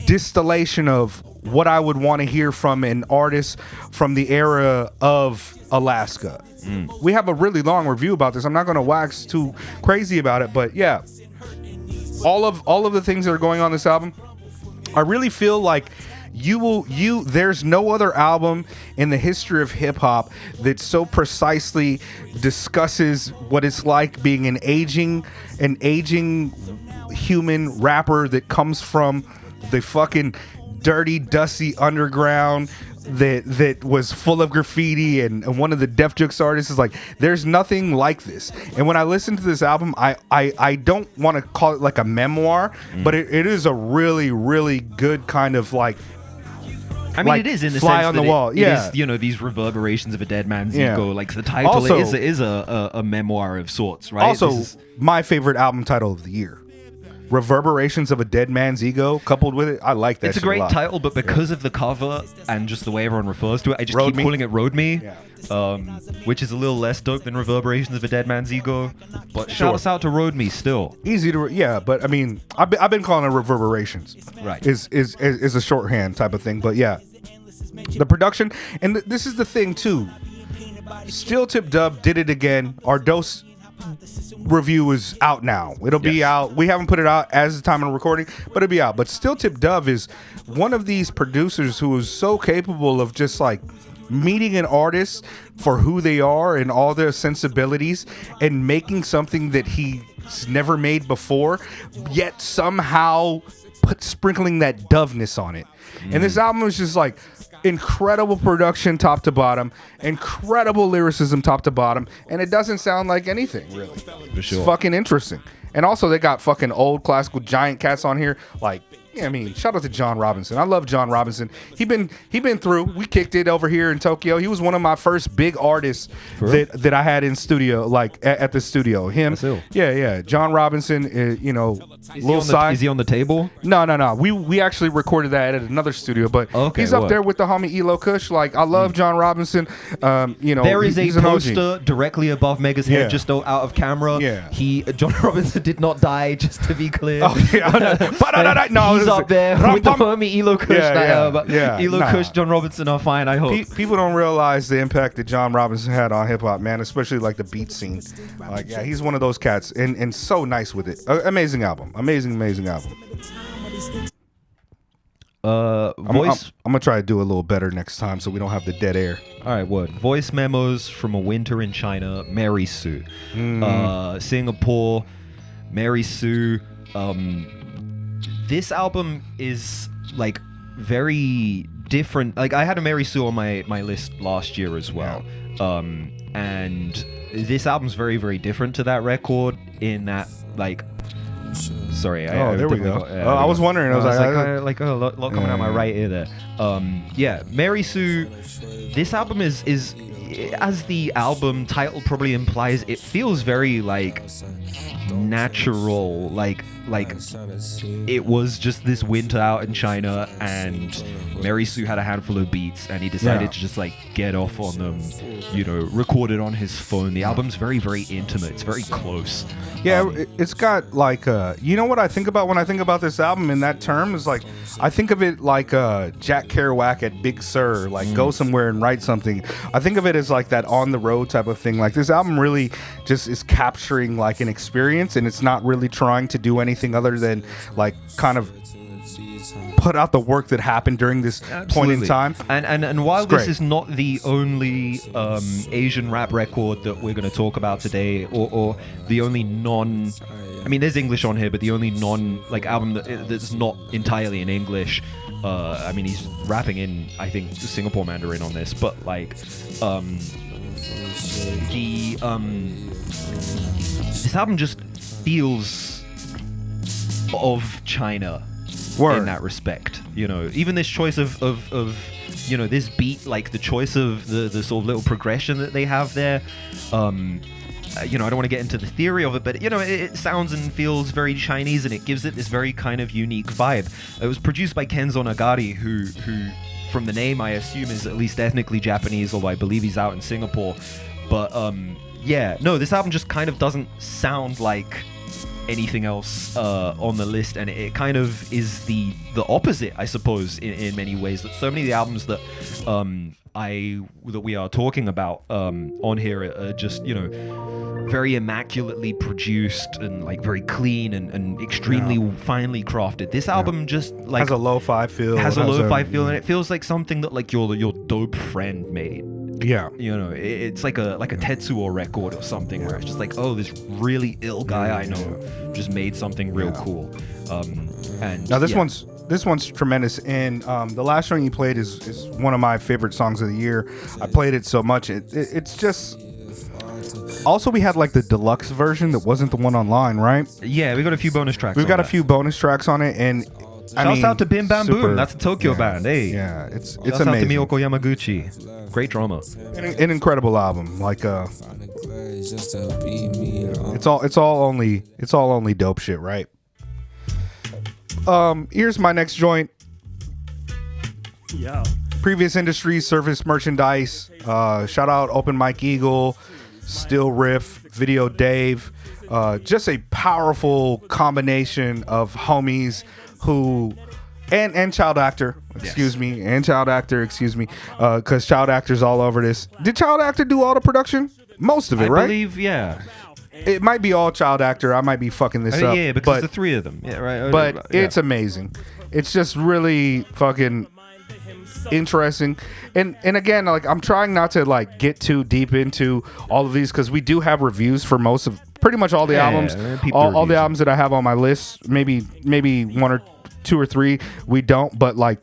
distillation of what I would want to hear from an artist from the era of Alaska. We have a really long review about this. I'm not going to wax too crazy about it, but yeah, all of the things that are going on this album, I really feel like there's no other album in the history of hip hop that so precisely discusses what it's like being an aging human rapper that comes from the fucking dirty, dusty underground that was full of graffiti, and one of the Def Jux artists is like, there's nothing like this. And when I listen to this album, I don't want to call it like a memoir, but it is a really, really good kind of like, I mean, it is in the fly sense on that the wall. It Yeah, is, these reverberations of a dead man's Yeah. ego. Like the title Also- is a memoir of sorts, right? also This is- my favorite album title of the year, Reverberations of a Dead Man's Ego. Coupled with it, I like that. it's a shit great lot. title, but because of the cover and just the way everyone refers to it, I just Road keep Me? calling it Road Me, Yeah. which is a little less dope than Reverberations of a Dead Man's Ego. But Sure. shout us out to Road Me still. Easy to but I mean, I've been calling it Reverberations. Right. Is a shorthand type of thing, but yeah, the production, and this is the thing too. Steel Tip Dub did it again. Our Dose review is out now. It'll be Yes. out. We haven't put it out as the time of recording, but it'll be out. But Steel Tip Dub is one of these producers who is so capable of just like meeting an artist for who they are and all their sensibilities and making something that he's never made before, yet somehow sprinkling that doveness on it. And this album is just like incredible production top to bottom, incredible lyricism top to bottom, and it doesn't sound like anything really. For sure. It's fucking interesting. And also they got fucking old classical giant cats on here, like, yeah, I mean, shout out to John Robinson. I love John Robinson. He been through. We kicked it over here in Tokyo. He was one of my first big artists that I had in studio, like at the studio. Him, That's ill. yeah. John Robinson, Is he on the table? No. We actually recorded that at another studio, but Okay, he's up what? there with the homie Elo Kush. Like, I love John Robinson. There is he's a an OG. poster directly above Mega's head, Yeah. just out of camera. Yeah. John Robinson did not die, just to be clear. Oh, yeah. No, He's up there with the homie Elo Kush. Elo nah. Kush, John Robinson are fine, I hope. People don't realize the impact that John Robinson had on hip hop, man, especially like the beat scene. Like, yeah, he's one of those cats, and so nice with it. Amazing album, amazing album. Voice. I'm gonna try to do a little better next time, so we don't have the dead air. All right, word. Voice memos from a winter in China. Mary Sue, Singapore. Mary Sue. This album is like very different. Like, I had a Mary Sue on my list last year as well. And this album's very, very different to that record in that, like, sorry. There we go. I was wondering. I was like, a lot coming out my right ear there. Yeah, Mary Sue. This album is as the album title probably implies, it feels very like natural, like it was just this winter out in China, and Mary Sue had a handful of beats, and he decided to just like get off on them, record it on his phone. The album's very, very intimate. It's very close. Yeah, it's got like what I think about when I think about this album in that term is like, I think of it like Jack Kerouac at Big Sur, like go somewhere and write something. I think of it as like that on the road type of thing. Like, this album really just is capturing like an experience, and it's not really trying to do anything other than like kind of put out the work that happened during this point in time. And while It's this great. is not the only Asian rap record that we're going to talk about today, or the only I mean, there's English on here, but the only album that's not entirely in English, I mean, he's rapping in, I think, Singapore Mandarin on this, but like, this album just feels of China in that respect. You know, even this choice of you know, this beat, like the choice of the sort of little progression that they have there. You know, I don't want to get into the theory of it, but, you know, it sounds and feels very Chinese, and it gives it this very kind of unique vibe. It was produced by Kenzo Nagari, who from the name, I assume is at least ethnically Japanese, although I believe he's out in Singapore. But, yeah, no, this album just kind of doesn't sound like anything else on the list, and it kind of is the opposite, I suppose, in many ways. That so many of the albums that we are talking about on here are just, you know, very immaculately produced and like very clean and extremely finely crafted. This album just like has a lo-fi feel. And it feels like something that like your dope friend made. Yeah, you know, it's like a Tetsuo record or something where it's just like, oh, this really ill guy I know just made something real cool. And now this one's tremendous, and the last song you played is one of my favorite songs of the year. I played it so much. It's just. Also, we had like the deluxe version that wasn't the one online, right? Yeah, we got a few bonus tracks. We've got a few bonus tracks on it, and shouts out to Bim Bam Boom. That's a Tokyo band. Hey, yeah, it's shouts amazing. Out to Miyoko Yamaguchi. Great drama. An incredible album. Like it's all only dope shit, right? Here's my next joint. Yeah. Previous Industries, Surface Merchandise. Shout out Open Mike Eagle, Still Riff, Video Dave. Just a powerful combination of homies who and child actor, excuse me, because child actor's all over this. Did child actor do all the production? Most of it, right? I believe, yeah. It might be all child actor. I might be fucking this up. Yeah, because the three of them. Yeah, right. But it's amazing. It's just really fucking interesting. And again, like, I'm trying not to like get too deep into all of these because we do have reviews for pretty much all the albums. All the albums that I have on my list. Maybe one or two or three we don't, but like,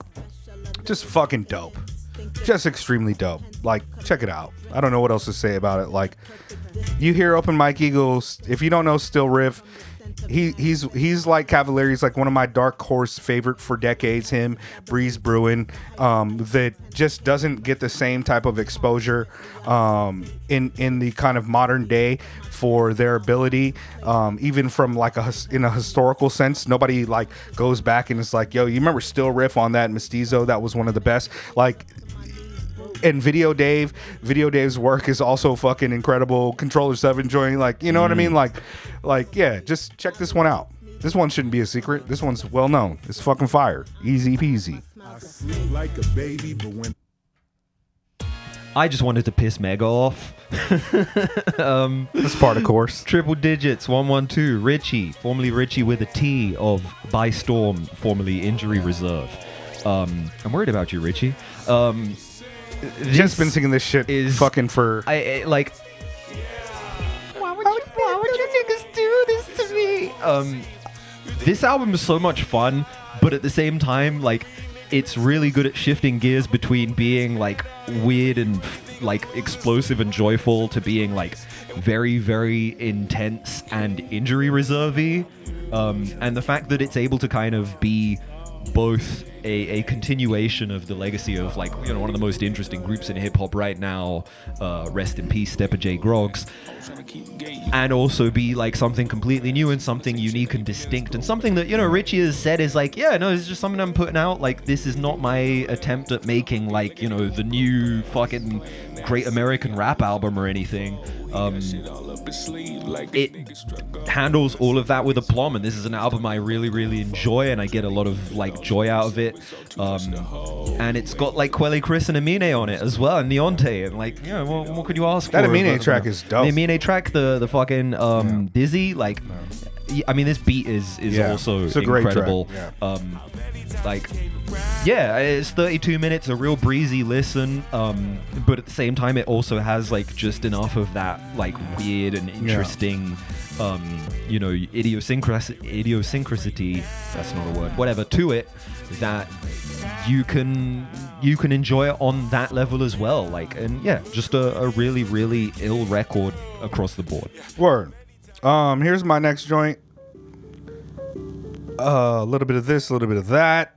just fucking dope. Just extremely dope. Like, check it out. I don't know what else to say about it. Like, you hear Open Mike Eagles. If you don't know Still Riff, he's like Cavalier. He's like one of my dark horse favorite for decades. Him, Breeze Bruin, that just doesn't get the same type of exposure in the kind of modern day for their ability, even from like in a historical sense. Nobody like goes back and it's like, yo, you remember Still Riff on that Mestizo? That was one of the best. Like. And Video Dave's work is also fucking incredible. Controller 7 joint, like, you know what I mean? Like, yeah, just check this one out. This one shouldn't be a secret. This one's well known. It's fucking fire. Easy peasy. I just wanted to piss Mega off. That's part of course. Triple digits, 112, Richie, formerly Richie with a T of By Storm, formerly Injury Reserve. I'm worried about you, Richie. Just been singing this shit fucking for... Why would you niggas do this to me? This album is so much fun, but at the same time, like, it's really good at shifting gears between being like weird and like explosive and joyful to being like very, very intense and injury reserve-y. And the fact that it's able to kind of be both a continuation of the legacy of, like, you know, one of the most interesting groups in hip-hop right now, rest in peace Steppa J Groggs, and also be like something completely new and something unique and distinct and something that, you know, Richie has said is like, yeah, no, it's just something I'm putting out. Like, this is not my attempt at making, like, you know, the new fucking great American rap album or anything. It handles all of that with aplomb, and this is an album I really, really enjoy, and I get a lot of like joy out of it. And it's got like Quelly Chris and Amine on it as well, and Neonte, and like, you know, what could you ask that for? Amine track is dope. The Amine track, the fucking Dizzy, like, I mean, this beat is also it's a great incredible. track. It's 32 minutes, a real breezy listen. But at the same time, it also has like just enough of that like weird and interesting, idiosyncrasy. That's not a word. Whatever to it that you can enjoy it on that level as well. Like, and yeah, just a really, really ill record across the board. Word. Here's my next joint. A little bit of this, a little bit of that.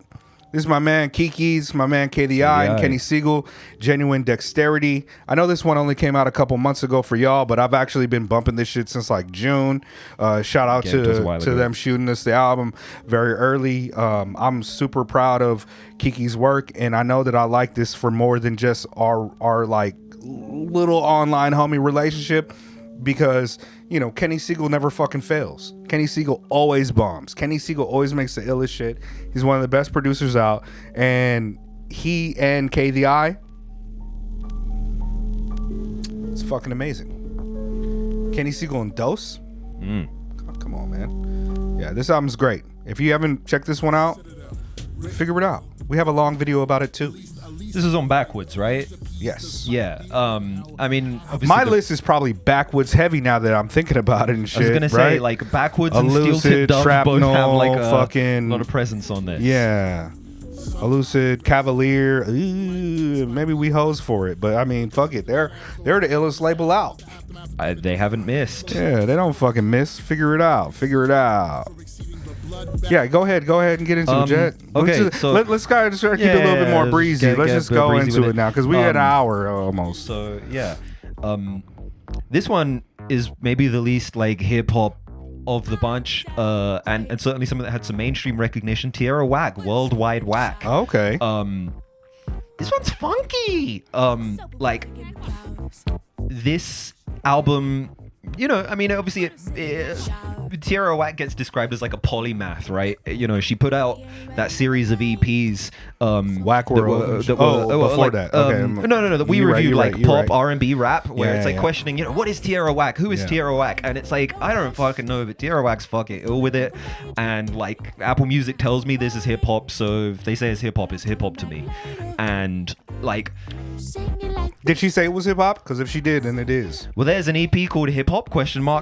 This is my man Kiki's, my man KDI, and Kenny Siegel, Genuine Dexterity. I know this one only came out a couple months ago for y'all, but I've actually been bumping this shit since like June. Shout out to them shooting us the album very early. I'm super proud of Kiki's work, and I know that I like this for more than just our like little online homie relationship, because Kenny Siegel never fucking fails. Kenny Siegel always bombs. Kenny Siegel always makes the illest shit. He's one of the best producers out, and he and KDI, it's fucking amazing. Kenny Siegel and Dose. Come on, man. Yeah, this album's great. If you haven't checked this one out, figure it out. We have a long video about it too. This is on Backwards, right? Yes. Yeah. I mean, my list is probably Backwoods heavy now that I'm thinking about it and shit. I was gonna say like Backwards and Steel Tip Dove both have like a lot of presence on this. Yeah. Elucid, Cavalier. Maybe we hose for it, but I mean, fuck it. They're the illest label out. They haven't missed. Yeah, they don't fucking miss. Figure it out. Yeah, go ahead and get into it, Jet. Okay, let's kind of start keep it a little bit more breezy. Let's just go into it now, because we had an hour almost. So yeah, this one is maybe the least like hip hop of the bunch, and certainly something that had some mainstream recognition. Tierra Whack, Worldwide Whack. Okay. This one's funky. Like this album. I mean, obviously, Tierra Whack gets described as like a polymath, right? She put out that series of EPs. Whack World. Before that. Okay. No. That we reviewed right, pop, R&B, rap, where it's like yeah. questioning, what is Tierra Whack? Who is Tierra Whack? And it's like, I don't fucking know, but Tierra Whack's fucking ill with it. And like, Apple Music tells me this is hip hop, so if they say it's hip hop to me. And like, did she say it was hip hop? Because if she did, then it is. Well, there's an EP called Hip Hop ?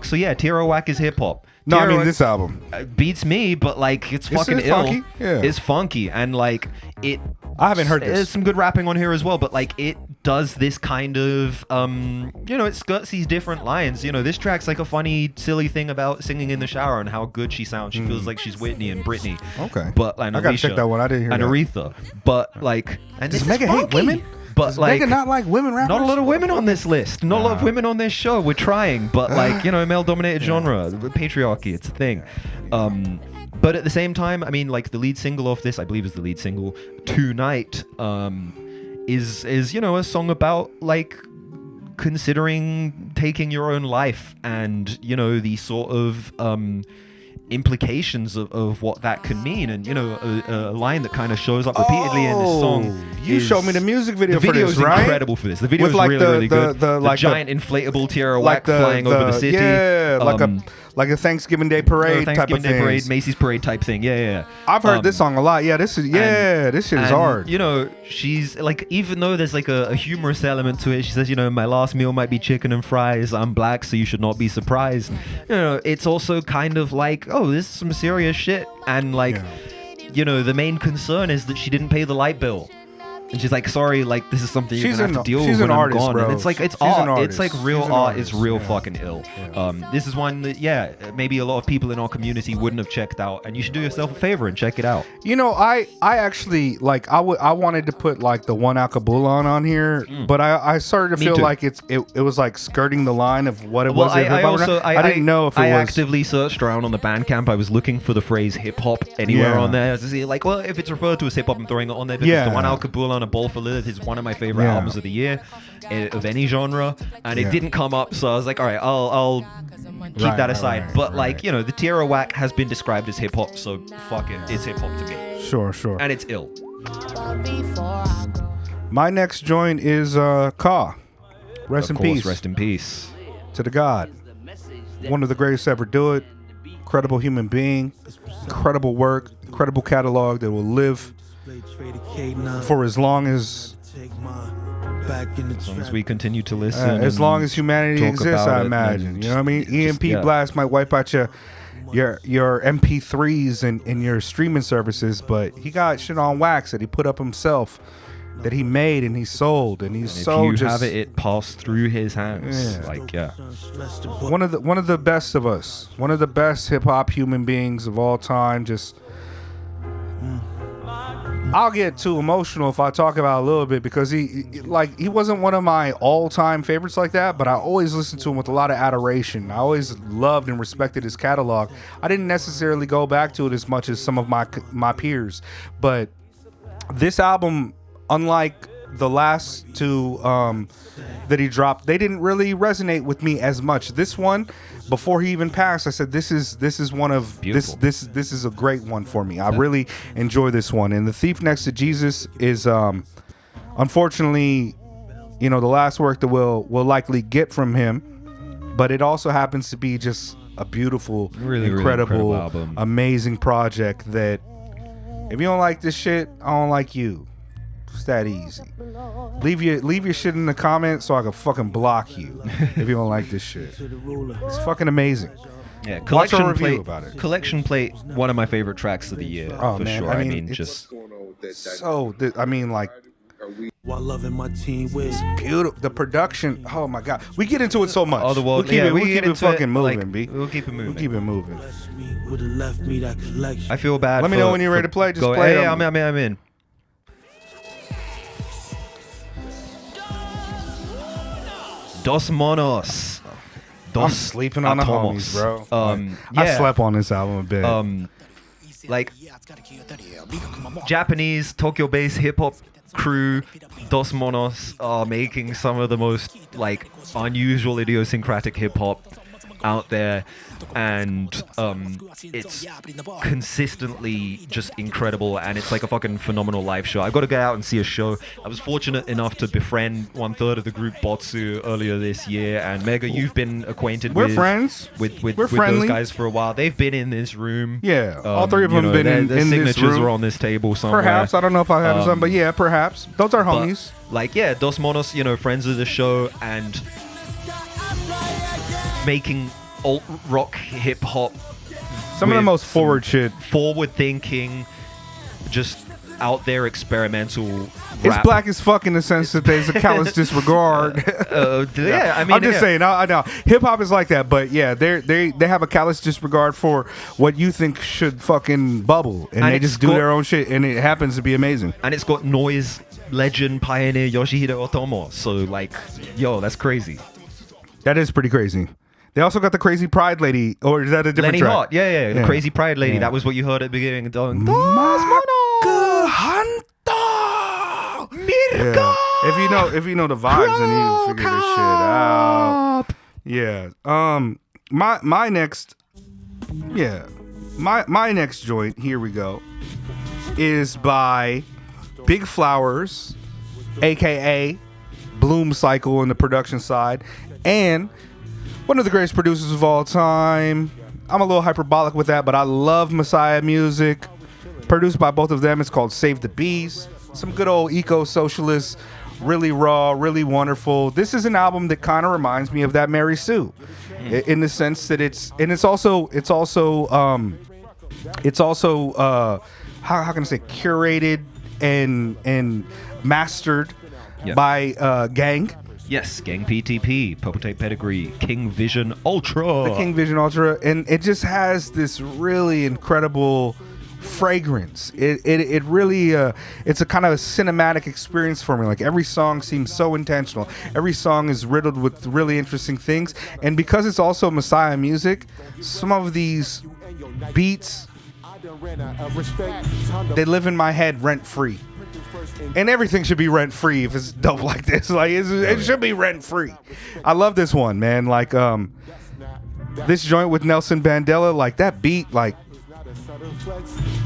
So yeah, Tierra Whack is hip hop. No, I mean this album beats me, but like it's fucking ill. Funky? Yeah. It's funky, and like it. I haven't heard this. There's some good rapping on here as well, but like it does this kind of it skirts these different lines. This track's like a funny, silly thing about singing in the shower and how good she sounds. She feels like she's Whitney and Britney. Okay, but and I gotta check that one. I didn't hear and that. Aretha, but like, and does Megan hate women? But does like, Megan not like women rappers? Not a lot of women on this list. Not a lot of women on this show. We're trying, but like, male-dominated genre, patriarchy. It's a thing. But at the same time, I mean, like the lead single off this, I believe, is the lead single. Tonight, is a song about like considering taking your own life, and the sort of implications of what that can mean, and a line that kind of shows up repeatedly in this song. You showed me the music video for this, right? The video is incredible for this. The video is like really good. The giant inflatable Tierra Whack flying over the city. Yeah, like a Thanksgiving Day parade type of thing. Parade, Macy's parade type thing. Yeah. I've heard this song a lot. Yeah, this shit is hard. She's like, even though there's like a humorous element to it, she says, my last meal might be chicken and fries. I'm black, so you should not be surprised. It's also kind of like, oh, this is some serious shit. And like, the main concern is that she didn't pay the light bill. And she's like, sorry, like this is something you're gonna have to deal with when I'm gone. Bro. And it's like, it's she's art. Artist. It's like real art. It's real fucking ill. This is one that, maybe a lot of people in our community wouldn't have checked out, and you should do yourself a favor and check it out. I actually like I wanted to put like the One Alcabula on here, but I started to feel like it was like skirting the line of what it was. I didn't know if it was. I actively searched around on the Bandcamp. I was looking for the phrase hip hop anywhere on there. To see like, well, if it's referred to as hip hop, I'm throwing it on there because the One Alcabula on A Ball for Lilith is one of my favorite albums of the year, of any genre, and it didn't come up, so I was like, all right, I'll keep that aside. But like, the Tierra Whack has been described as hip hop, so fuck it, it's hip hop to me. Sure. And it's ill. My next joint is Ka. Rest in peace. Rest in peace to the God. One of the greatest ever do it. incredible human being, incredible work, incredible catalog that will live for as long as we continue to listen. as long as humanity talk exists, about I it imagine. and You know what I mean? just- EMP yeah. blast might wipe out your MP3s and your streaming services, but he got shit on wax that he put up himself, that he made and he sold, and he's If so you just have it passed through his hands, Yeah. like yeah. one of the best of us, one of the best hip hop human beings of all time. Just I'll get too emotional if I talk about it a little bit because he wasn't one of my all-time favorites like that, but I always listened to him with a lot of adoration. I always loved and respected his catalog. I didn't necessarily go back to it as much as some of my peers, but this album, unlike the last two that he dropped, they didn't really resonate with me as much. This one, before he even passed, I said this is one of Beautiful. this is a great one for me. I really enjoy this one. And The Thief Next to Jesus is unfortunately, the last work that we'll likely get from him, but it also happens to be just a beautiful, Really incredible album. amazing project that if you don't like this shit, I don't like you. It's that easy. Leave your shit in the comments so I can fucking block you if you don't like this shit. It's fucking amazing. Yeah, Watch our collection review plate. about it. Collection plate. One of my favorite tracks of the year Oh, for man, sure. I I mean, mean, it's- just While loving my team with Beautiful. The production. Oh my god. We get into it so much. all the world. We'll keep it into fucking moving, like, B. We'll keep it moving. We'll keep it moving. me would have left me that collection. I feel bad. Let me for- know when you're ready for- to play. Just go- play Hey, them. I'm in. Dos Monos. I'm sleeping on the homies, bro. I Yeah. slept on this album a bit. Like Japanese Tokyo-based hip hop crew, Dos Monos are making some of the most like unusual, idiosyncratic hip hop out there, and it's consistently just incredible, and it's like a fucking phenomenal live show. I've got to get out and see a show. I was fortunate enough to befriend 1/3 of the group Botsu earlier this year, and Mega, you've been acquainted We're with friends. with We're those friendly. guys for a while. They've been in this room. Yeah, all three of them been their in this signatures room. are on this table somewhere. Perhaps. I don't know if I have some, but yeah, perhaps. Those are But, homies. like, yeah, Dos Monos, friends of the show and making alt rock hip hop. Some of the with most forward shit. forward thinking, just out there experimental It's rap. black as fuck in the sense that there's a callous disregard. Yeah, I mean, I'm just saying. I know hip hop is like that, but yeah, they have a callous disregard for what you think should fucking bubble, and they it's just do got- their own shit, and it happens to be amazing. And it's got noise legend pioneer Yoshihide Otomo. So like, yo, that's crazy. That is pretty crazy. They also got the Crazy Pride lady, or is that a different Lenny track? Hart, yeah, the Yeah. Crazy Pride lady. Yeah. That was what you heard at the beginning. Yeah. If you know the vibes, then you figure this shit out. Yeah. My next joint, here we go, is by Big Flowers, aka Bloom Cycle in the production side, and one of the greatest producers of all time. I'm a little hyperbolic with that, but I love Messiah music. Produced by both of them. It's called Save the Bees. Some good old eco-socialist, really raw, really wonderful. This is an album that kind of reminds me of that Mary Sue, in the sense that it's also how can I say, curated and mastered Yeah. by Gang. Yes, Gang PTP, Purple Tape Pedigree, King Vision Ultra. The King Vision Ultra, and it just has this really incredible fragrance. It really it's a kind of a cinematic experience for me. Like, every song seems so intentional. Every song is riddled with really interesting things, and because it's also Messiah music, some of these beats, they live in my head rent free. And everything should be rent free if it's dope like this. Like, it should be rent free. I love this one, man. Like, this joint with Nelson Mandela, like that beat, like,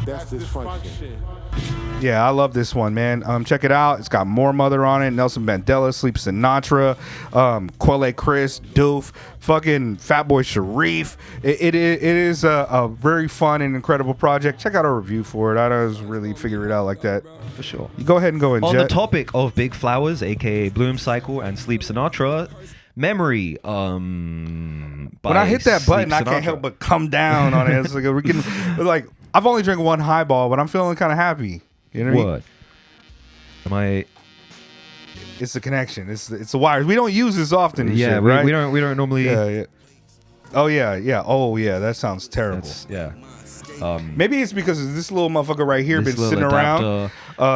That's dysfunction. Yeah, I love this one, man. Check it out. It's got More Mother on it. Nelson Mandela, Sleep Sinatra, Quelle Chris, Doof, fucking Fatboy Sharif. It is a very fun and incredible project. Check out our review for it. I don't really figure it out like that. For sure. You go ahead and go in, On Jet. the topic of Big Flowers, aka Bloom Cycle and Sleep Sinatra, Memory. When I hit that button, I can't help but come down on it. It's like we can, like, I've only drank one highball, but I'm feeling kind of happy. You know what I mean? What? Am I? It's the connection. It's the wires. We don't use this often. And Yeah, shit, we, right? we don't normally. Yeah. Oh yeah. Oh yeah. That sounds terrible. Yeah. Maybe it's because this little motherfucker right here This been little sitting around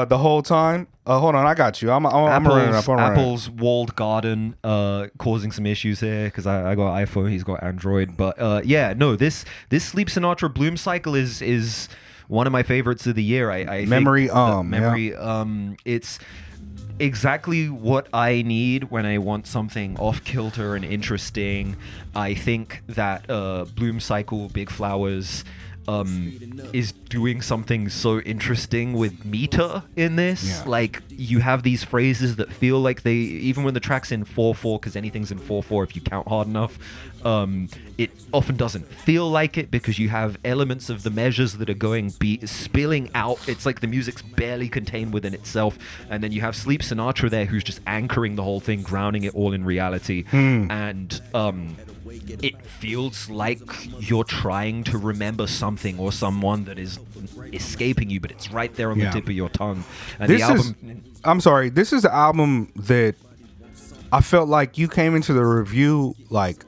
the whole time. Hold on, I got you. I'm running up. Apple's walled garden causing some issues here because I got iPhone, he's got Android. But yeah, no, this Sleep Sinatra Bloom Cycle is one of my favorites of the year. I Memory, think Memory. It's exactly what I need when I want something off kilter and interesting. I think that Bloom Cycle Big Flowers is doing something so interesting with meter in this. Yeah. Like, you have these phrases that feel like they, even when the track's in 4/4, because anything's in 4/4 if you count hard enough, it often doesn't feel like it because you have elements of the measures that are going spilling out. It's like the music's barely contained within itself, and then you have Sleep Sinatra there who's just anchoring the whole thing, grounding it all in reality. And it feels like you're trying to remember something or someone that is escaping you, but it's right there on the tip of your tongue. And This the album, I'm sorry. This is an album that I felt like you came into the review like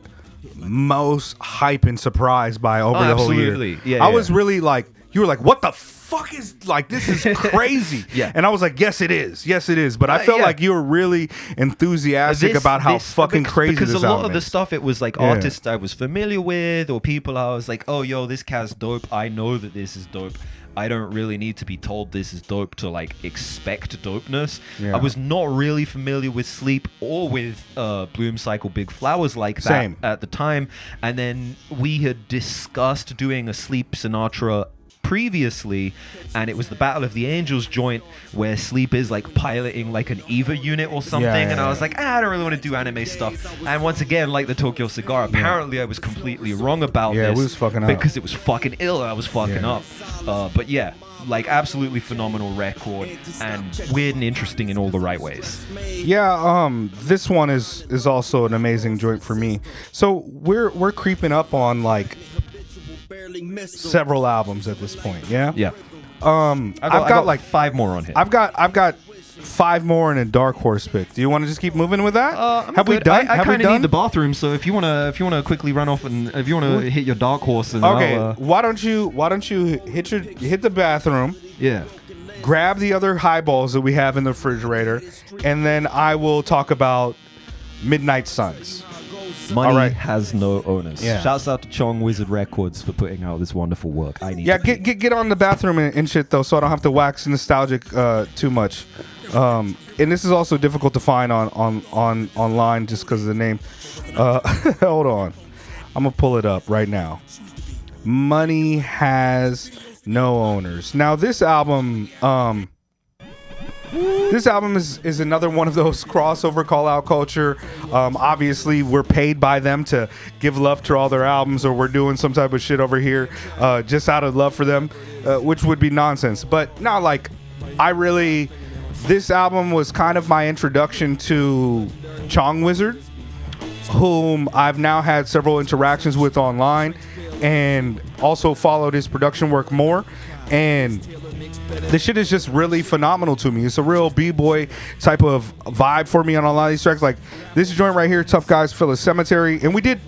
most hype and surprised by over the whole year. absolutely. Yeah, I yeah. was really like, you were like, what the fuck is, like, this is crazy. Yeah. And I was like, yes, it is. Yes, it is. But I felt yeah. like you were really enthusiastic about how fucking crazy because this a lot album of the is. stuff, it was like artists I was familiar with or people I was like, oh, yo, this cat's dope. I know that this is dope. I don't really need to be told this is dope to like expect dopeness. Yeah. I was not really familiar with Sleep or with Bloom Cycle Big Flowers like that Same. at the time. And then we had discussed doing a Sleep Sinatra previously, and it was the Battle of the Angels joint where Sleep is like piloting like an EVA unit or something, and I was like, I don't really want to do anime stuff. And once again, like the Tokyo Cigar, apparently I was completely wrong about this. we was fucking up. Because it was fucking ill and I was fucking up. But yeah, like absolutely phenomenal record and weird and interesting in all the right ways. Yeah, this one is also an amazing joint for me. So we're creeping up on like several albums at this point. Yeah. Yeah. I've I got like 5 more on here. I've got 5 more in a dark horse pick. Do you want to just keep moving with that? Have we Good. done? I Have we kind of done? need the bathroom, so if you wanna quickly run off and if you wanna hit your dark horse, and Okay. I'll, Why don't you hit the bathroom? yeah. Grab the other highballs that we have in the refrigerator, and then I will talk about Midnight Suns. Money All right. has no owners. Yeah. Shouts out to Chong Wizard Records for putting out this wonderful work. I need. Yeah, to get on the bathroom and shit though, so I don't have to wax nostalgic too much. And this is also difficult to find on online just because of the name. Hold on, I'm gonna pull it up right now. Money has no owners. Now this album is another one of those crossover call out culture. Obviously we're paid by them to give love to all their albums, or we're doing some type of shit over here just out of love for them, which would be nonsense. But not like this album was kind of my introduction to Chong Wizard, whom I've now had several interactions with online and also followed his production work more. And this shit is just really phenomenal to me. It's a real B-boy type of vibe for me on a lot of these tracks. Like this joint right here, Tough Guys Fill a Cemetery. And we did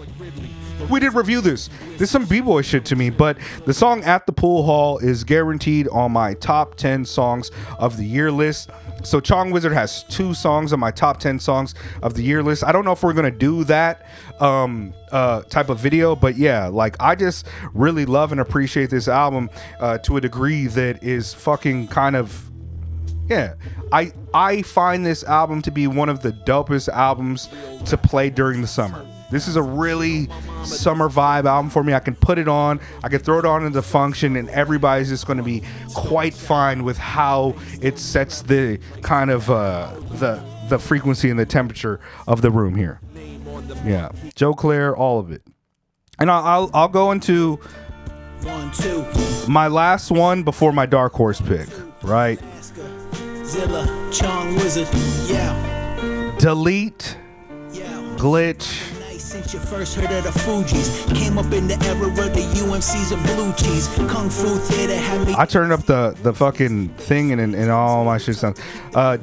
review this. This is some B-boy shit to me, but the song At the Pool Hall is guaranteed on my top 10 songs of the year list. So Chong Wizard has 2 songs on my top 10 songs of the year list. I don't know if we're going to do that type of video, but yeah, like I just really love and appreciate this album to a degree that is fucking kind of, yeah. I find this album to be one of the dopest albums to play during the summer. This is a really summer vibe album for me. I can put it on, I can throw it on in the function, and everybody's just going to be quite fine with how it sets the kind of the frequency and the temperature of the room here. Yeah, Joe Claire, all of it. And I'll go into my last one before my dark horse pick, right? Zilla, Chong Wizard, yeah. Delete, glitch. Since you first heard of the Fugees, came up in the era of the UMCs and blue cheese. Kung Fu Theater had me. I turned up the fucking thing and all my shit sounds.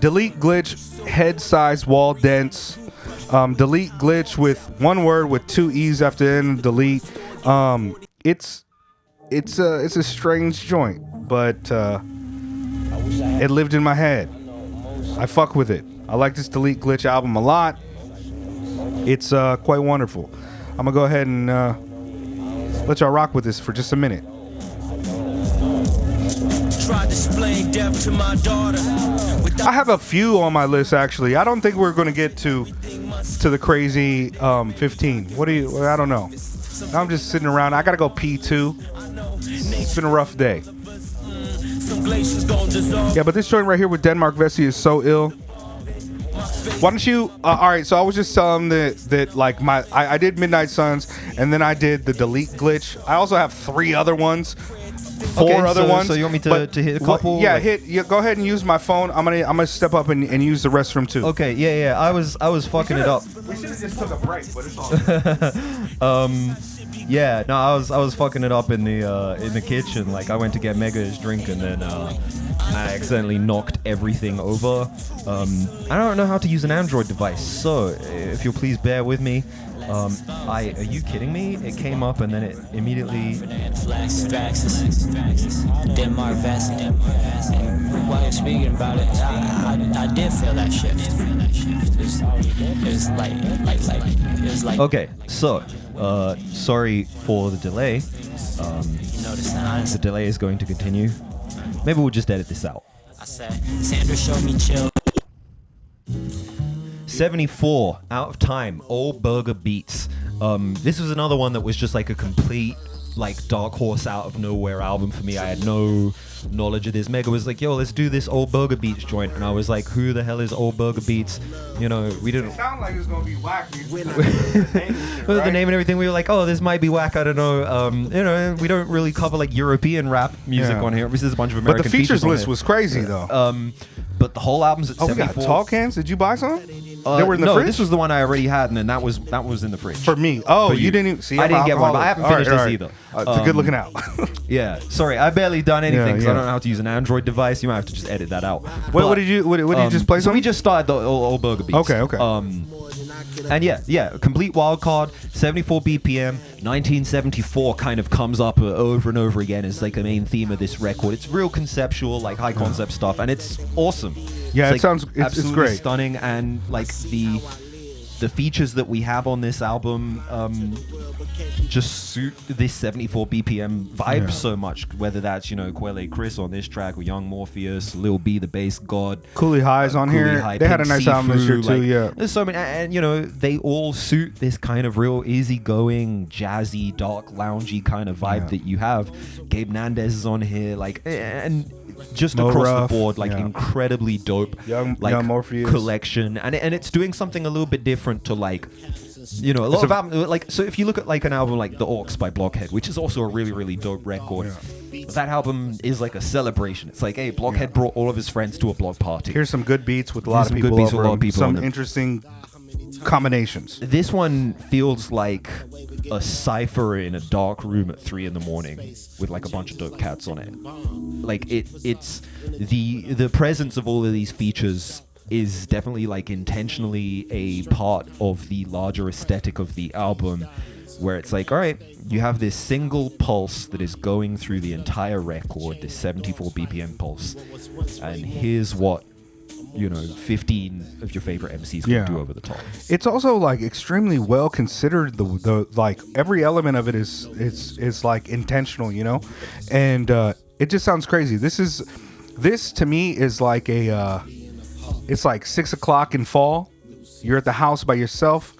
Delete glitch, head size, wall dense. Delete glitch with one word with two E's after the end. Delete. It's a strange joint, but it lived in my head. I fuck with it. I like this Delete glitch album a lot. It's quite wonderful. I'm gonna go ahead and let y'all rock with this for just a minute. I have a few on my list actually. I don't think we're gonna get to the crazy 15. What do you? I don't know. I'm just sitting around. I gotta go pee too. It's been a rough day. Yeah, but this joint right here with Denmark Vesey is so ill. Why don't you? All right, so I was just telling them that like I did Midnight Suns, and then I did the Delete glitch. I also have 3 other ones, 4 other ones. So you want me to hit a couple? Yeah, go ahead and use my phone. I'm gonna step up and use the restroom too. Okay, yeah. I was fucking it up. We should have just took a break, but it's all. Yeah, no, I was fucking it up in the kitchen. Like I went to get Mega his drink, and then I accidentally knocked everything over. I don't know how to use an Android device, so if you'll please bear with me. Are you kidding me? It came up and then it immediately. Denmark Vesey. And while you're speaking about it, I did feel that shift. It was like. Okay, so sorry for the delay. The delay is going to continue. Maybe we'll just edit this out. I said, Sandra showed me chill. 74 out of time. Old Burger Beats. This was another one that was just like a complete like dark horse out of nowhere album for me. I had no knowledge of this. Mega was like, yo, let's do this Old Burger Beats joint, and I was like, who the hell is Old Burger Beats? You know, we didn't. It sounded like it was gonna be whack. The name and everything, we were like, oh, this might be whack. I don't know. You know, we don't really cover like European rap music on here. This is a bunch of American. But the features list was crazy though. But the whole album's at 74. We got tall cans. Did you buy some? They were in the no, fridge? this was the one I already had, and then that was in the fridge. For me. Oh, For you didn't even see. I didn't get one, but I haven't finished this either. It's a good looking out. Yeah, sorry, I barely done anything because Yeah. I don't know how to use an Android device. You might have to just edit that out. What did you just play? So we just started the Old Burger Beats. Okay. And yeah, complete wild card, 74 BPM, 1974 kind of comes up over and over again as like a main theme of this record. It's real conceptual, like high concept stuff, and it's awesome. Yeah, it's it's absolutely great, stunning, and like the features that we have on this album just suit this 74 BPM vibe so much. Whether that's Quelle Chris on this track, or Young Morpheus, Lil B the bass god, Cooley High's on Cooley here. High, They had a Pink nice album this year See-Through, too. Yeah, there's so many, and they all suit this kind of real easygoing, jazzy, dark, loungy kind of vibe that you have. Gabe Nandez is on here, like, and just Mo across Ruff, the board, like incredibly dope, Young Morpheus collection, and it's doing something a little bit different to like. A lot of albums, like, so if you look at like an album like The Orcs by Blockhead, which is also a really, really dope record, that album is like a celebration. It's like, hey, Blockhead brought all of his friends to a block party. Here's some good beats with a lot of people over them. Some on interesting combinations. This one feels like a cipher in a dark room at 3 a.m. with like a bunch of dope cats on it. Like it's the presence of all of these features is definitely like intentionally a part of the larger aesthetic of the album, where it's like, all right, you have this single pulse that is going through the entire record, this 74 BPM pulse, and here's what 15 of your favorite MCs can do over the top. It's also like extremely well considered. The like every element of it is like intentional, and it just sounds crazy. This to me is like it's like 6 o'clock in fall. You're at the house by yourself.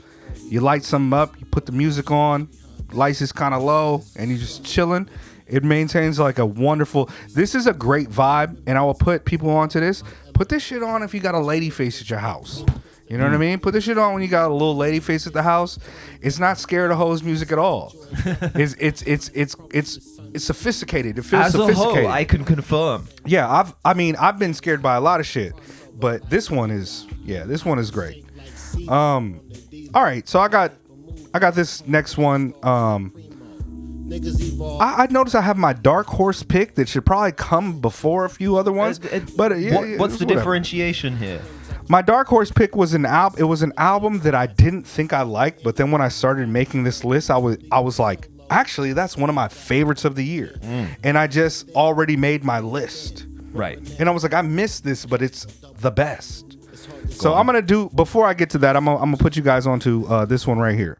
You light something up, you put the music on, lights is kind of low, and you're just chilling. It maintains like a wonderful. This is a great vibe, and I will put people onto this. Put this shit on if you got a lady face at your house. You know what I mean? Put this shit on when you got a little lady face at the house. It's not scared of hoes music at all. It's sophisticated. It feels As a sophisticated. whole, I can confirm. Yeah, I've been scared by a lot of shit, but this one is great. All right, so I got this next one. I noticed I have my dark horse pick that should probably come before a few other ones. But What's the differentiation here? My dark horse pick was an album. It was an album that I didn't think I liked, but then when I started making this list, I was like, actually, that's one of my favorites of the year, and I just already made my list. Right. And I was like, I missed this, but it's the best. So I'm gonna do, before I get to that, I'm gonna put you guys onto this one right here.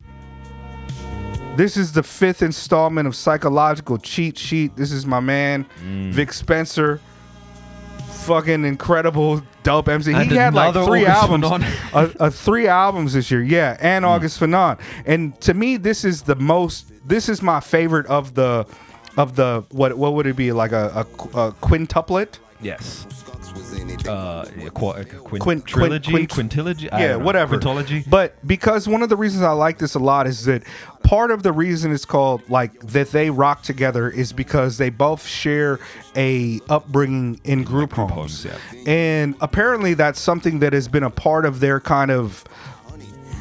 This is the 5th installment of Psychological Cheat Sheet. This is my man, Vic Spencer. Fucking incredible, dope MC. And he had like another 3 August albums, Fanon. 3 albums this year. Yeah, and August Fanon. And to me, this is my favorite of the what would it be, like a quintuplet? Yes. Trilogy, quintilogy, Yeah, whatever. Quintology. But because one of the reasons I like this a lot is that part of the reason it's called like that they rock together is because they both share a upbringing in group homes. Yeah. And apparently that's something that has been a part of their kind of,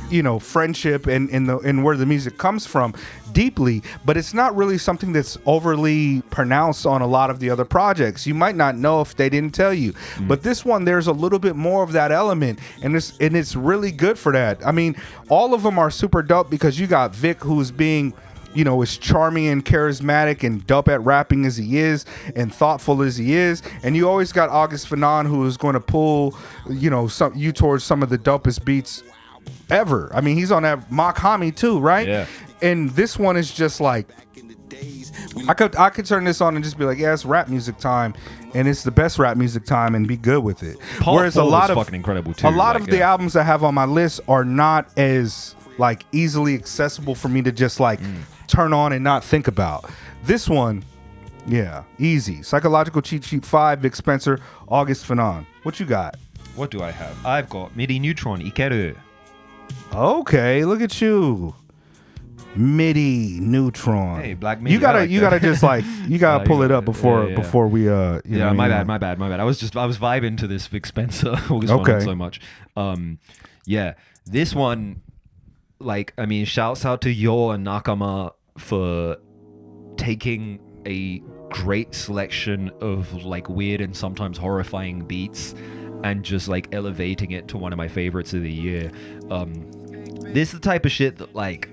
you know, friendship and where the music comes from deeply, but it's not really something that's overly pronounced on a lot of the other projects. You might not know if they didn't tell you, but this one, there's a little bit more of that element, and it's really good for that. I mean, all of them are super dope because you got Vic, who's being, you know, as charming and charismatic and dope at rapping as he is and thoughtful as he is, and you always got August Fanon, who is going to pull, you know, you towards some of the dopest beats ever. I mean, he's on that Mach-Homie too, right? Yeah. And this one is just like, I could turn this on and just be like, yeah, it's rap music time, and it's the best rap music time, and be good with it. Whereas a lot of fucking incredible too. A lot of the albums I have on my list are not as like easily accessible for me to just like turn on and not think about. This one, yeah, easy. Psychological Cheat Sheet 5, Vic Spencer, August Fanon. What you got? What do I have? I've got MIDI Neutron Ikeru. Okay, look at you. MIDI Neutron. Hey, Black MIDI. You gotta just like pull it up before we my bad. I was vibing to this Vic Spencer August Okay. Fanon so much. Yeah, this one, like, I mean, shouts out to Yo and Nakama for taking a great selection of like weird and sometimes horrifying beats and just like elevating it to one of my favorites of the year. This is the type of shit that like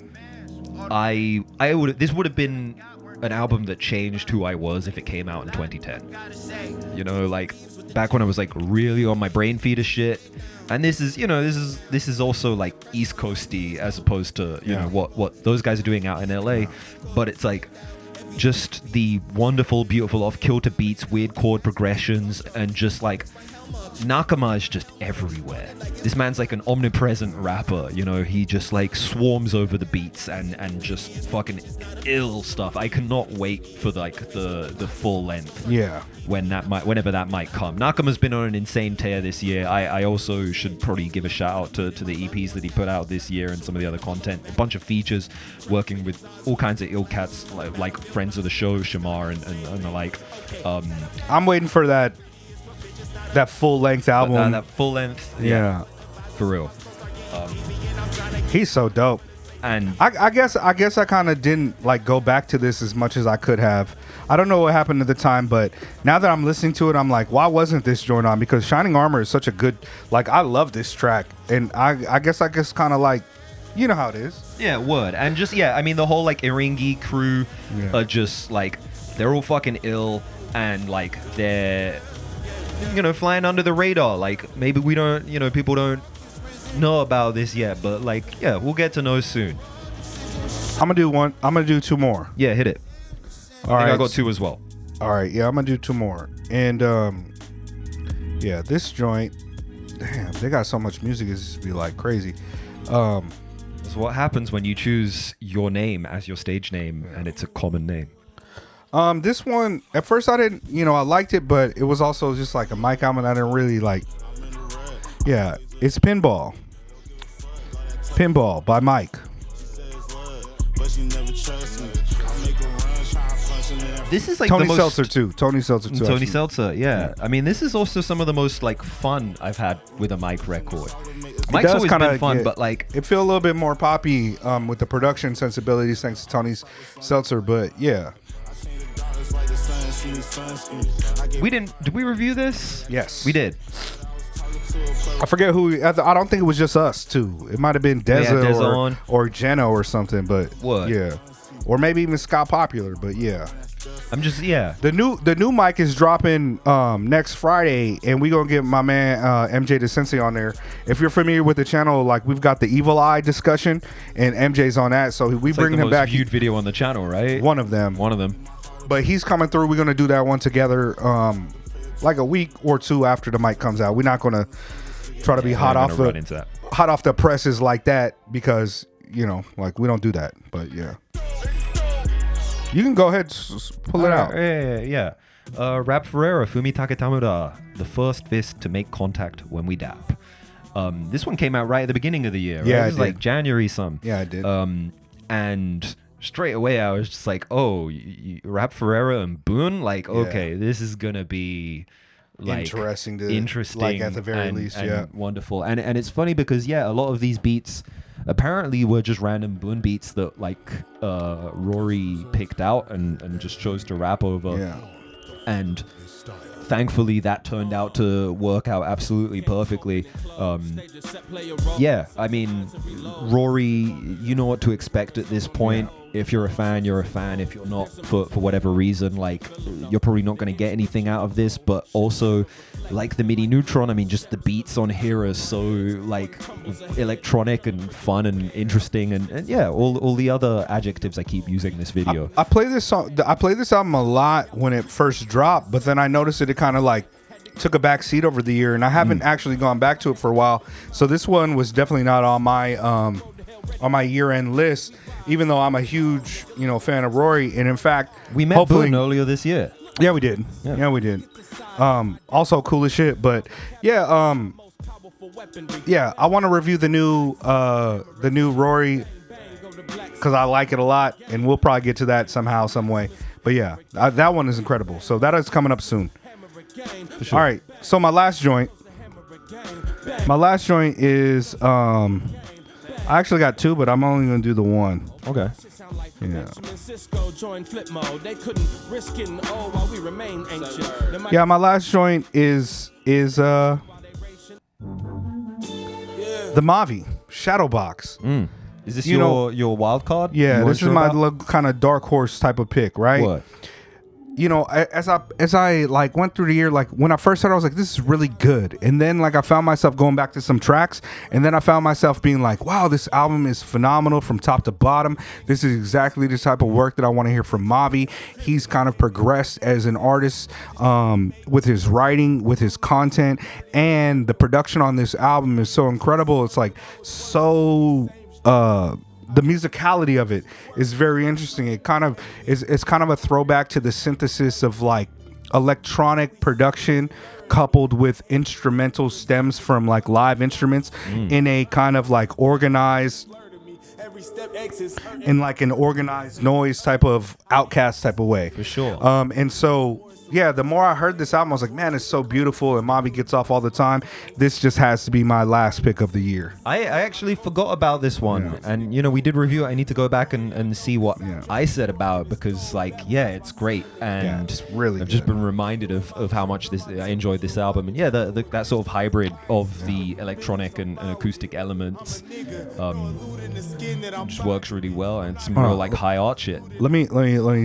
this would have been an album that changed who I was if it came out in 2010. You know, like back when I was like really on my brain feeder shit. And this is also like East Coasty as opposed to you know what those guys are doing out in LA, but it's like just the wonderful, beautiful off-kilter beats, weird chord progressions, and just like Nakama is just everywhere. This man's like an omnipresent rapper, you know. He just like swarms over the beats and just fucking ill stuff. I cannot wait for like the full length. Yeah. Whenever that might come. Nakama's been on an insane tear this year. I also should probably give a shout out to the EPs that he put out this year and some of the other content. A bunch of features, working with all kinds of ill cats like friends of the show, Shamar and the like. I'm waiting for that full length album. That full length. Yeah. For real. He's so dope. And I guess I kind of didn't like go back to this as much as I could have. I don't know what happened at the time, but now that I'm listening to it, I'm like, why wasn't this joint on? Because Shining Armor is such a good, like, I love this track, and I guess kind of like, you know how it is. Yeah, word. And just, I mean, the whole like Iringi crew are just like, they're all fucking ill, and like they're, you know, flying under the radar. Like maybe we don't, you know, people don't know about this yet, but like, yeah, we'll get to know soon. I'm gonna do 2 more. Yeah, hit it. I got 2 as well. All right, yeah, I'm gonna do 2 more. And yeah, this joint, damn, they got so much music, it's just be like crazy. So what happens when you choose your name as your stage name and it's a common name? This one at first I didn't, I liked it, but it was also just like a Mike album I didn't really like. Yeah, it's Pinball by Mike. This is like Tony the most Seltzer too. Tony Seltzer too. Tony actually. Seltzer, yeah. I mean, this is also some of the most like fun I've had with a Mike record. Mike's always been fun, but like it feel a little bit more poppy with the production sensibilities thanks to Tony Seltzer. But yeah, did we review this? Yes, we did. I forget who. I don't think it was just us too. It might have been Deza or Jeno or something. But yeah, or maybe even Scott Popular. But yeah. The new mic is dropping next Friday, and we gonna get my man MJ DeSensei on there. If you're familiar with the channel, like we've got the Evil Eye discussion, and MJ's on that, so we bring him back. Viewed video on the channel, right? One of them. But he's coming through. We're gonna do that one together, like a week or two after the mic comes out. We're not gonna try to be hot off the presses like that because like we don't do that. But yeah. You can go ahead, pull it out. Yeah. Rap Ferreira, Fumi Taketamura, the first fist to make contact when we dap. This one came out right at the beginning of the year. Right? Yeah, it was like January some. Yeah, I did. And straight away I was just like, oh, Rap Ferreira and Boone, like, okay, this is gonna be like interesting, like at the very least, and wonderful. And it's funny because a lot of these beats apparently were just random Boone beats that like Rory picked out and just chose to rap over. Yeah. And thankfully that turned out to work out absolutely perfectly. I mean, Rory, you know what to expect at this point. If you're a fan, you're a fan. If you're not, for whatever reason, like, you're probably not going to get anything out of this. But also, like the MIDI Neutron, I mean, just the beats on here are so like electronic and fun and interesting, and all the other adjectives I keep using in this video. I play this album a lot when it first dropped, but then I noticed that it kind of like took a back seat over the year, and I haven't actually gone back to it for a while. So this one was definitely not on my year-end list, even though I'm a huge fan of Rory. And in fact, we met Boone earlier this year. Yeah, we did. Yeah, we did. Also cool as shit. But I want to review the new Rory because I like it a lot, and we'll probably get to that somehow, some way. But yeah, that one is incredible. So that is coming up soon. Sure. All right. So my last joint is I actually got two, but I'm only gonna do the one. Okay. Yeah, my last joint is the Mavi Shadowbox. Is this your wild card? Yeah, this is my kind of dark horse type of pick, right? What? As I like went through the year, like when I first started, I was like, this is really good. And then like I found myself going back to some tracks, and then I found myself being like, wow, this album is phenomenal from top to bottom. This is exactly the type of work that I want to hear from Mavi. He's kind of progressed as an artist with his writing, with his content, and the production on this album is so incredible. It's like so the musicality of it is very interesting. It kind of it's kind of a throwback to the synthesis of like electronic production coupled with instrumental stems from like live instruments in a kind of like organized, in like an organized noise type of Outcast type of way. For sure. And so yeah, the more I heard this album, I was like, man, it's so beautiful, and Mavi gets off all the time. This just has to be my last pick of the year. I actually forgot about this one, and we did review it. I need to go back and see what I said about it, because like, it's great, and it's really I've just been reminded of how much I enjoyed this album, and that sort of hybrid of the electronic and acoustic elements just works really well, and some real like high art shit. Let me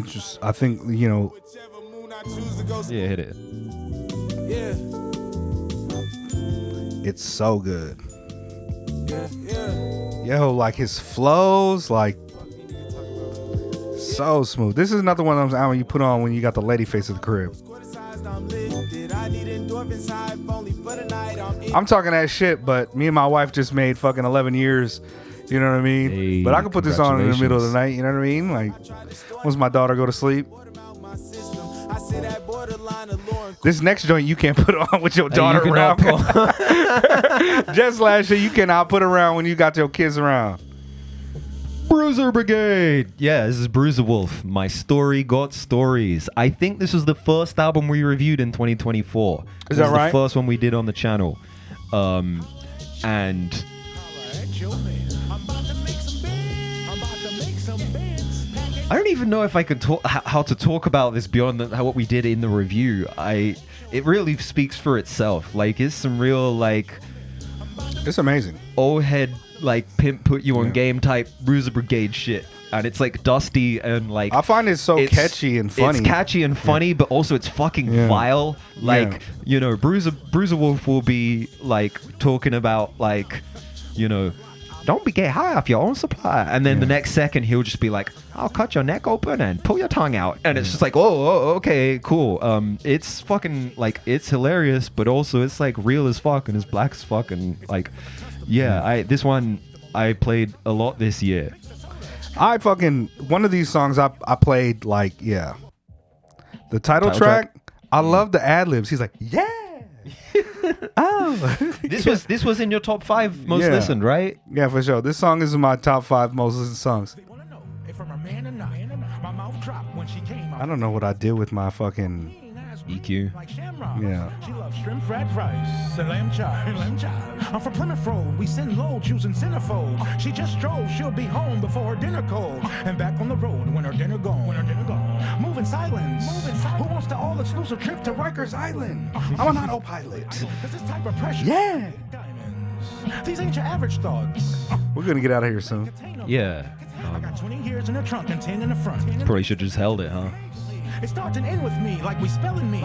just, I think yeah, hit it. Yeah. It's so good. Yo, like his flows, like so smooth. This is another one of those albums you put on when you got the lady face of the crib. I'm talking that shit, but me and my wife just made fucking 11 years. You know what I mean? Hey, but I can put this on in the middle of the congratulations. night. You know what I mean? Like, once my daughter go to sleep. This next joint you can't put on with your daughter you around. cannot Just last year, you cannot put around when you got your kids around. Bruiser Brigade. Yeah, this is Bruiser Wolf. My Story Got Stories. I think this was the first album we reviewed in 2024. Is This that right? The first one we did on the channel. And I don't even know if I could talk how to talk about this beyond what we did in the review. It really speaks for itself. Like, it's some real, like, It's amazing. old head, like, pimp put you on game type Bruiser Brigade shit. And it's like dusty and like I find it so catchy and funny. It's catchy and funny, but also it's fucking vile. Like, you know, Bruiser Wolf will be like talking about, like, you know, don't be get high off your own supply. And then the next second he'll just be like, I'll cut your neck open and pull your tongue out. And it's just like, oh, okay, cool. It's fucking, like, it's hilarious, but also it's like real as fuck and it's black as fuck. And like, this one I played a lot this year. One of these songs I played, like, the title track. I love the ad libs. He's like, yeah. Oh, this was in your top 5 most listened, right? Yeah, for sure. This song is in my top 5 most listened songs. I don't know what I did with my fucking EQ. Yeah. She loves shrimp fried rice and lamb chop. I'm from Plymouth Road. We send low, choosing centerfold. She just drove. She'll be home before her dinner cold. And back on the road when her dinner gone. Moving silence. Who wants the all-exclusive trip to Rikers Island? I'm an autopilot. Cause this type of pressure. Yeah. Diamonds. These ain't your average thoughts. We're gonna get out of here soon. Yeah. I got 20 years in the trunk and 10 in the front. Probably should just held it, huh? It starts and ends with me, like we spelling me.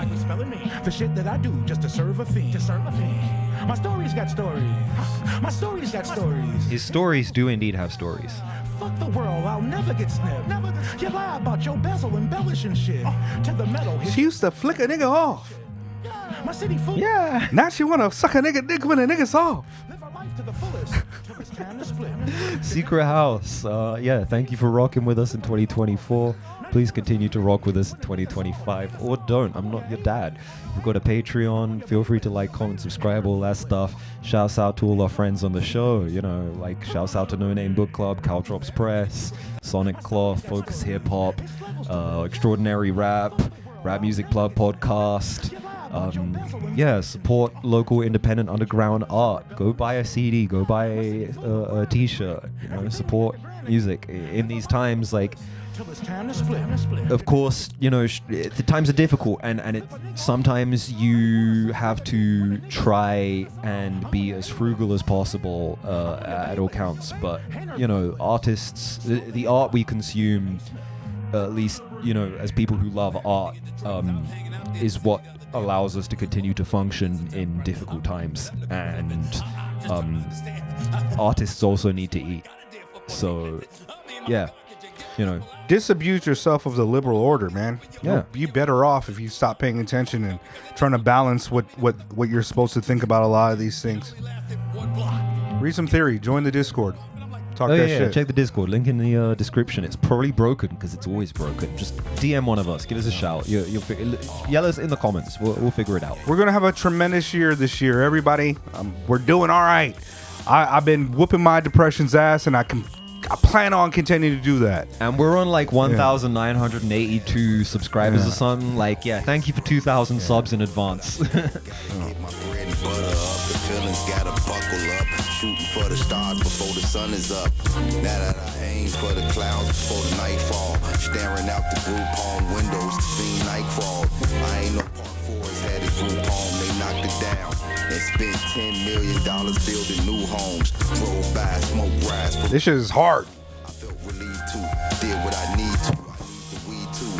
The shit that I do just to serve a fee. My stories got stories. My stories got stories. His stories do indeed have stories. Fuck the world, I'll never get snipped. You lie about your bezel embellishing shit. To the metal. She used to flick a nigga off. My city fool. Yeah. Now she wanna suck a nigga dick when a nigga's off. Live our life to the fullest. Till it's time to split. Secret House. Thank you for rocking with us in 2024. Please continue to rock with us in 2025, or don't. I'm not your dad. We've got a Patreon. Feel free to like, comment, subscribe, all that stuff. Shouts out to all our friends on the show. You know, like, shouts out to No Name Book Club, Caltrops Press, Sonic Cloth, Focus Hip Hop, Extraordinary Rap Music Club Podcast. Support local independent underground art. Go buy a CD. Go buy a t-shirt. You know, support music in these times. Like, of course, you know, the times are difficult, and sometimes you have to try and be as frugal as possible at all counts. But, you know, artists, the art we consume, at least, you know, as people who love art, is what allows us to continue to function in difficult times. And artists also need to eat. So, yeah. You know, disabuse yourself of the liberal order, man. Yeah. You'll be better off if you stop paying attention and trying to balance what you're supposed to think about a lot of these things. Read some theory. Join the Discord. Talk that shit. Check the Discord. Link in the description. It's probably broken because it's always broken. Just DM one of us. Give us a shout. You'll yell us in the comments. We'll figure it out. We're gonna have a tremendous year this year, everybody. We're doing all right. I've been whooping my depression's ass, and I plan on continuing to do that. And we're on like 1,982 subscribers or something. Like, thank you for 2,000 subs in advance. My bread and butter up, the feelings gotta buckle up. Shooting for the stars before the sun is up. Now that I aim for the clouds before the nightfall. Staring out the group home windows to see nightfall. I ain't no part fours, had it group home, they knocked it down. And spent $10 million building new homes. Drove by, smoked grass. This shit is hard. I felt relieved too. Did what I need to. I need the weed too.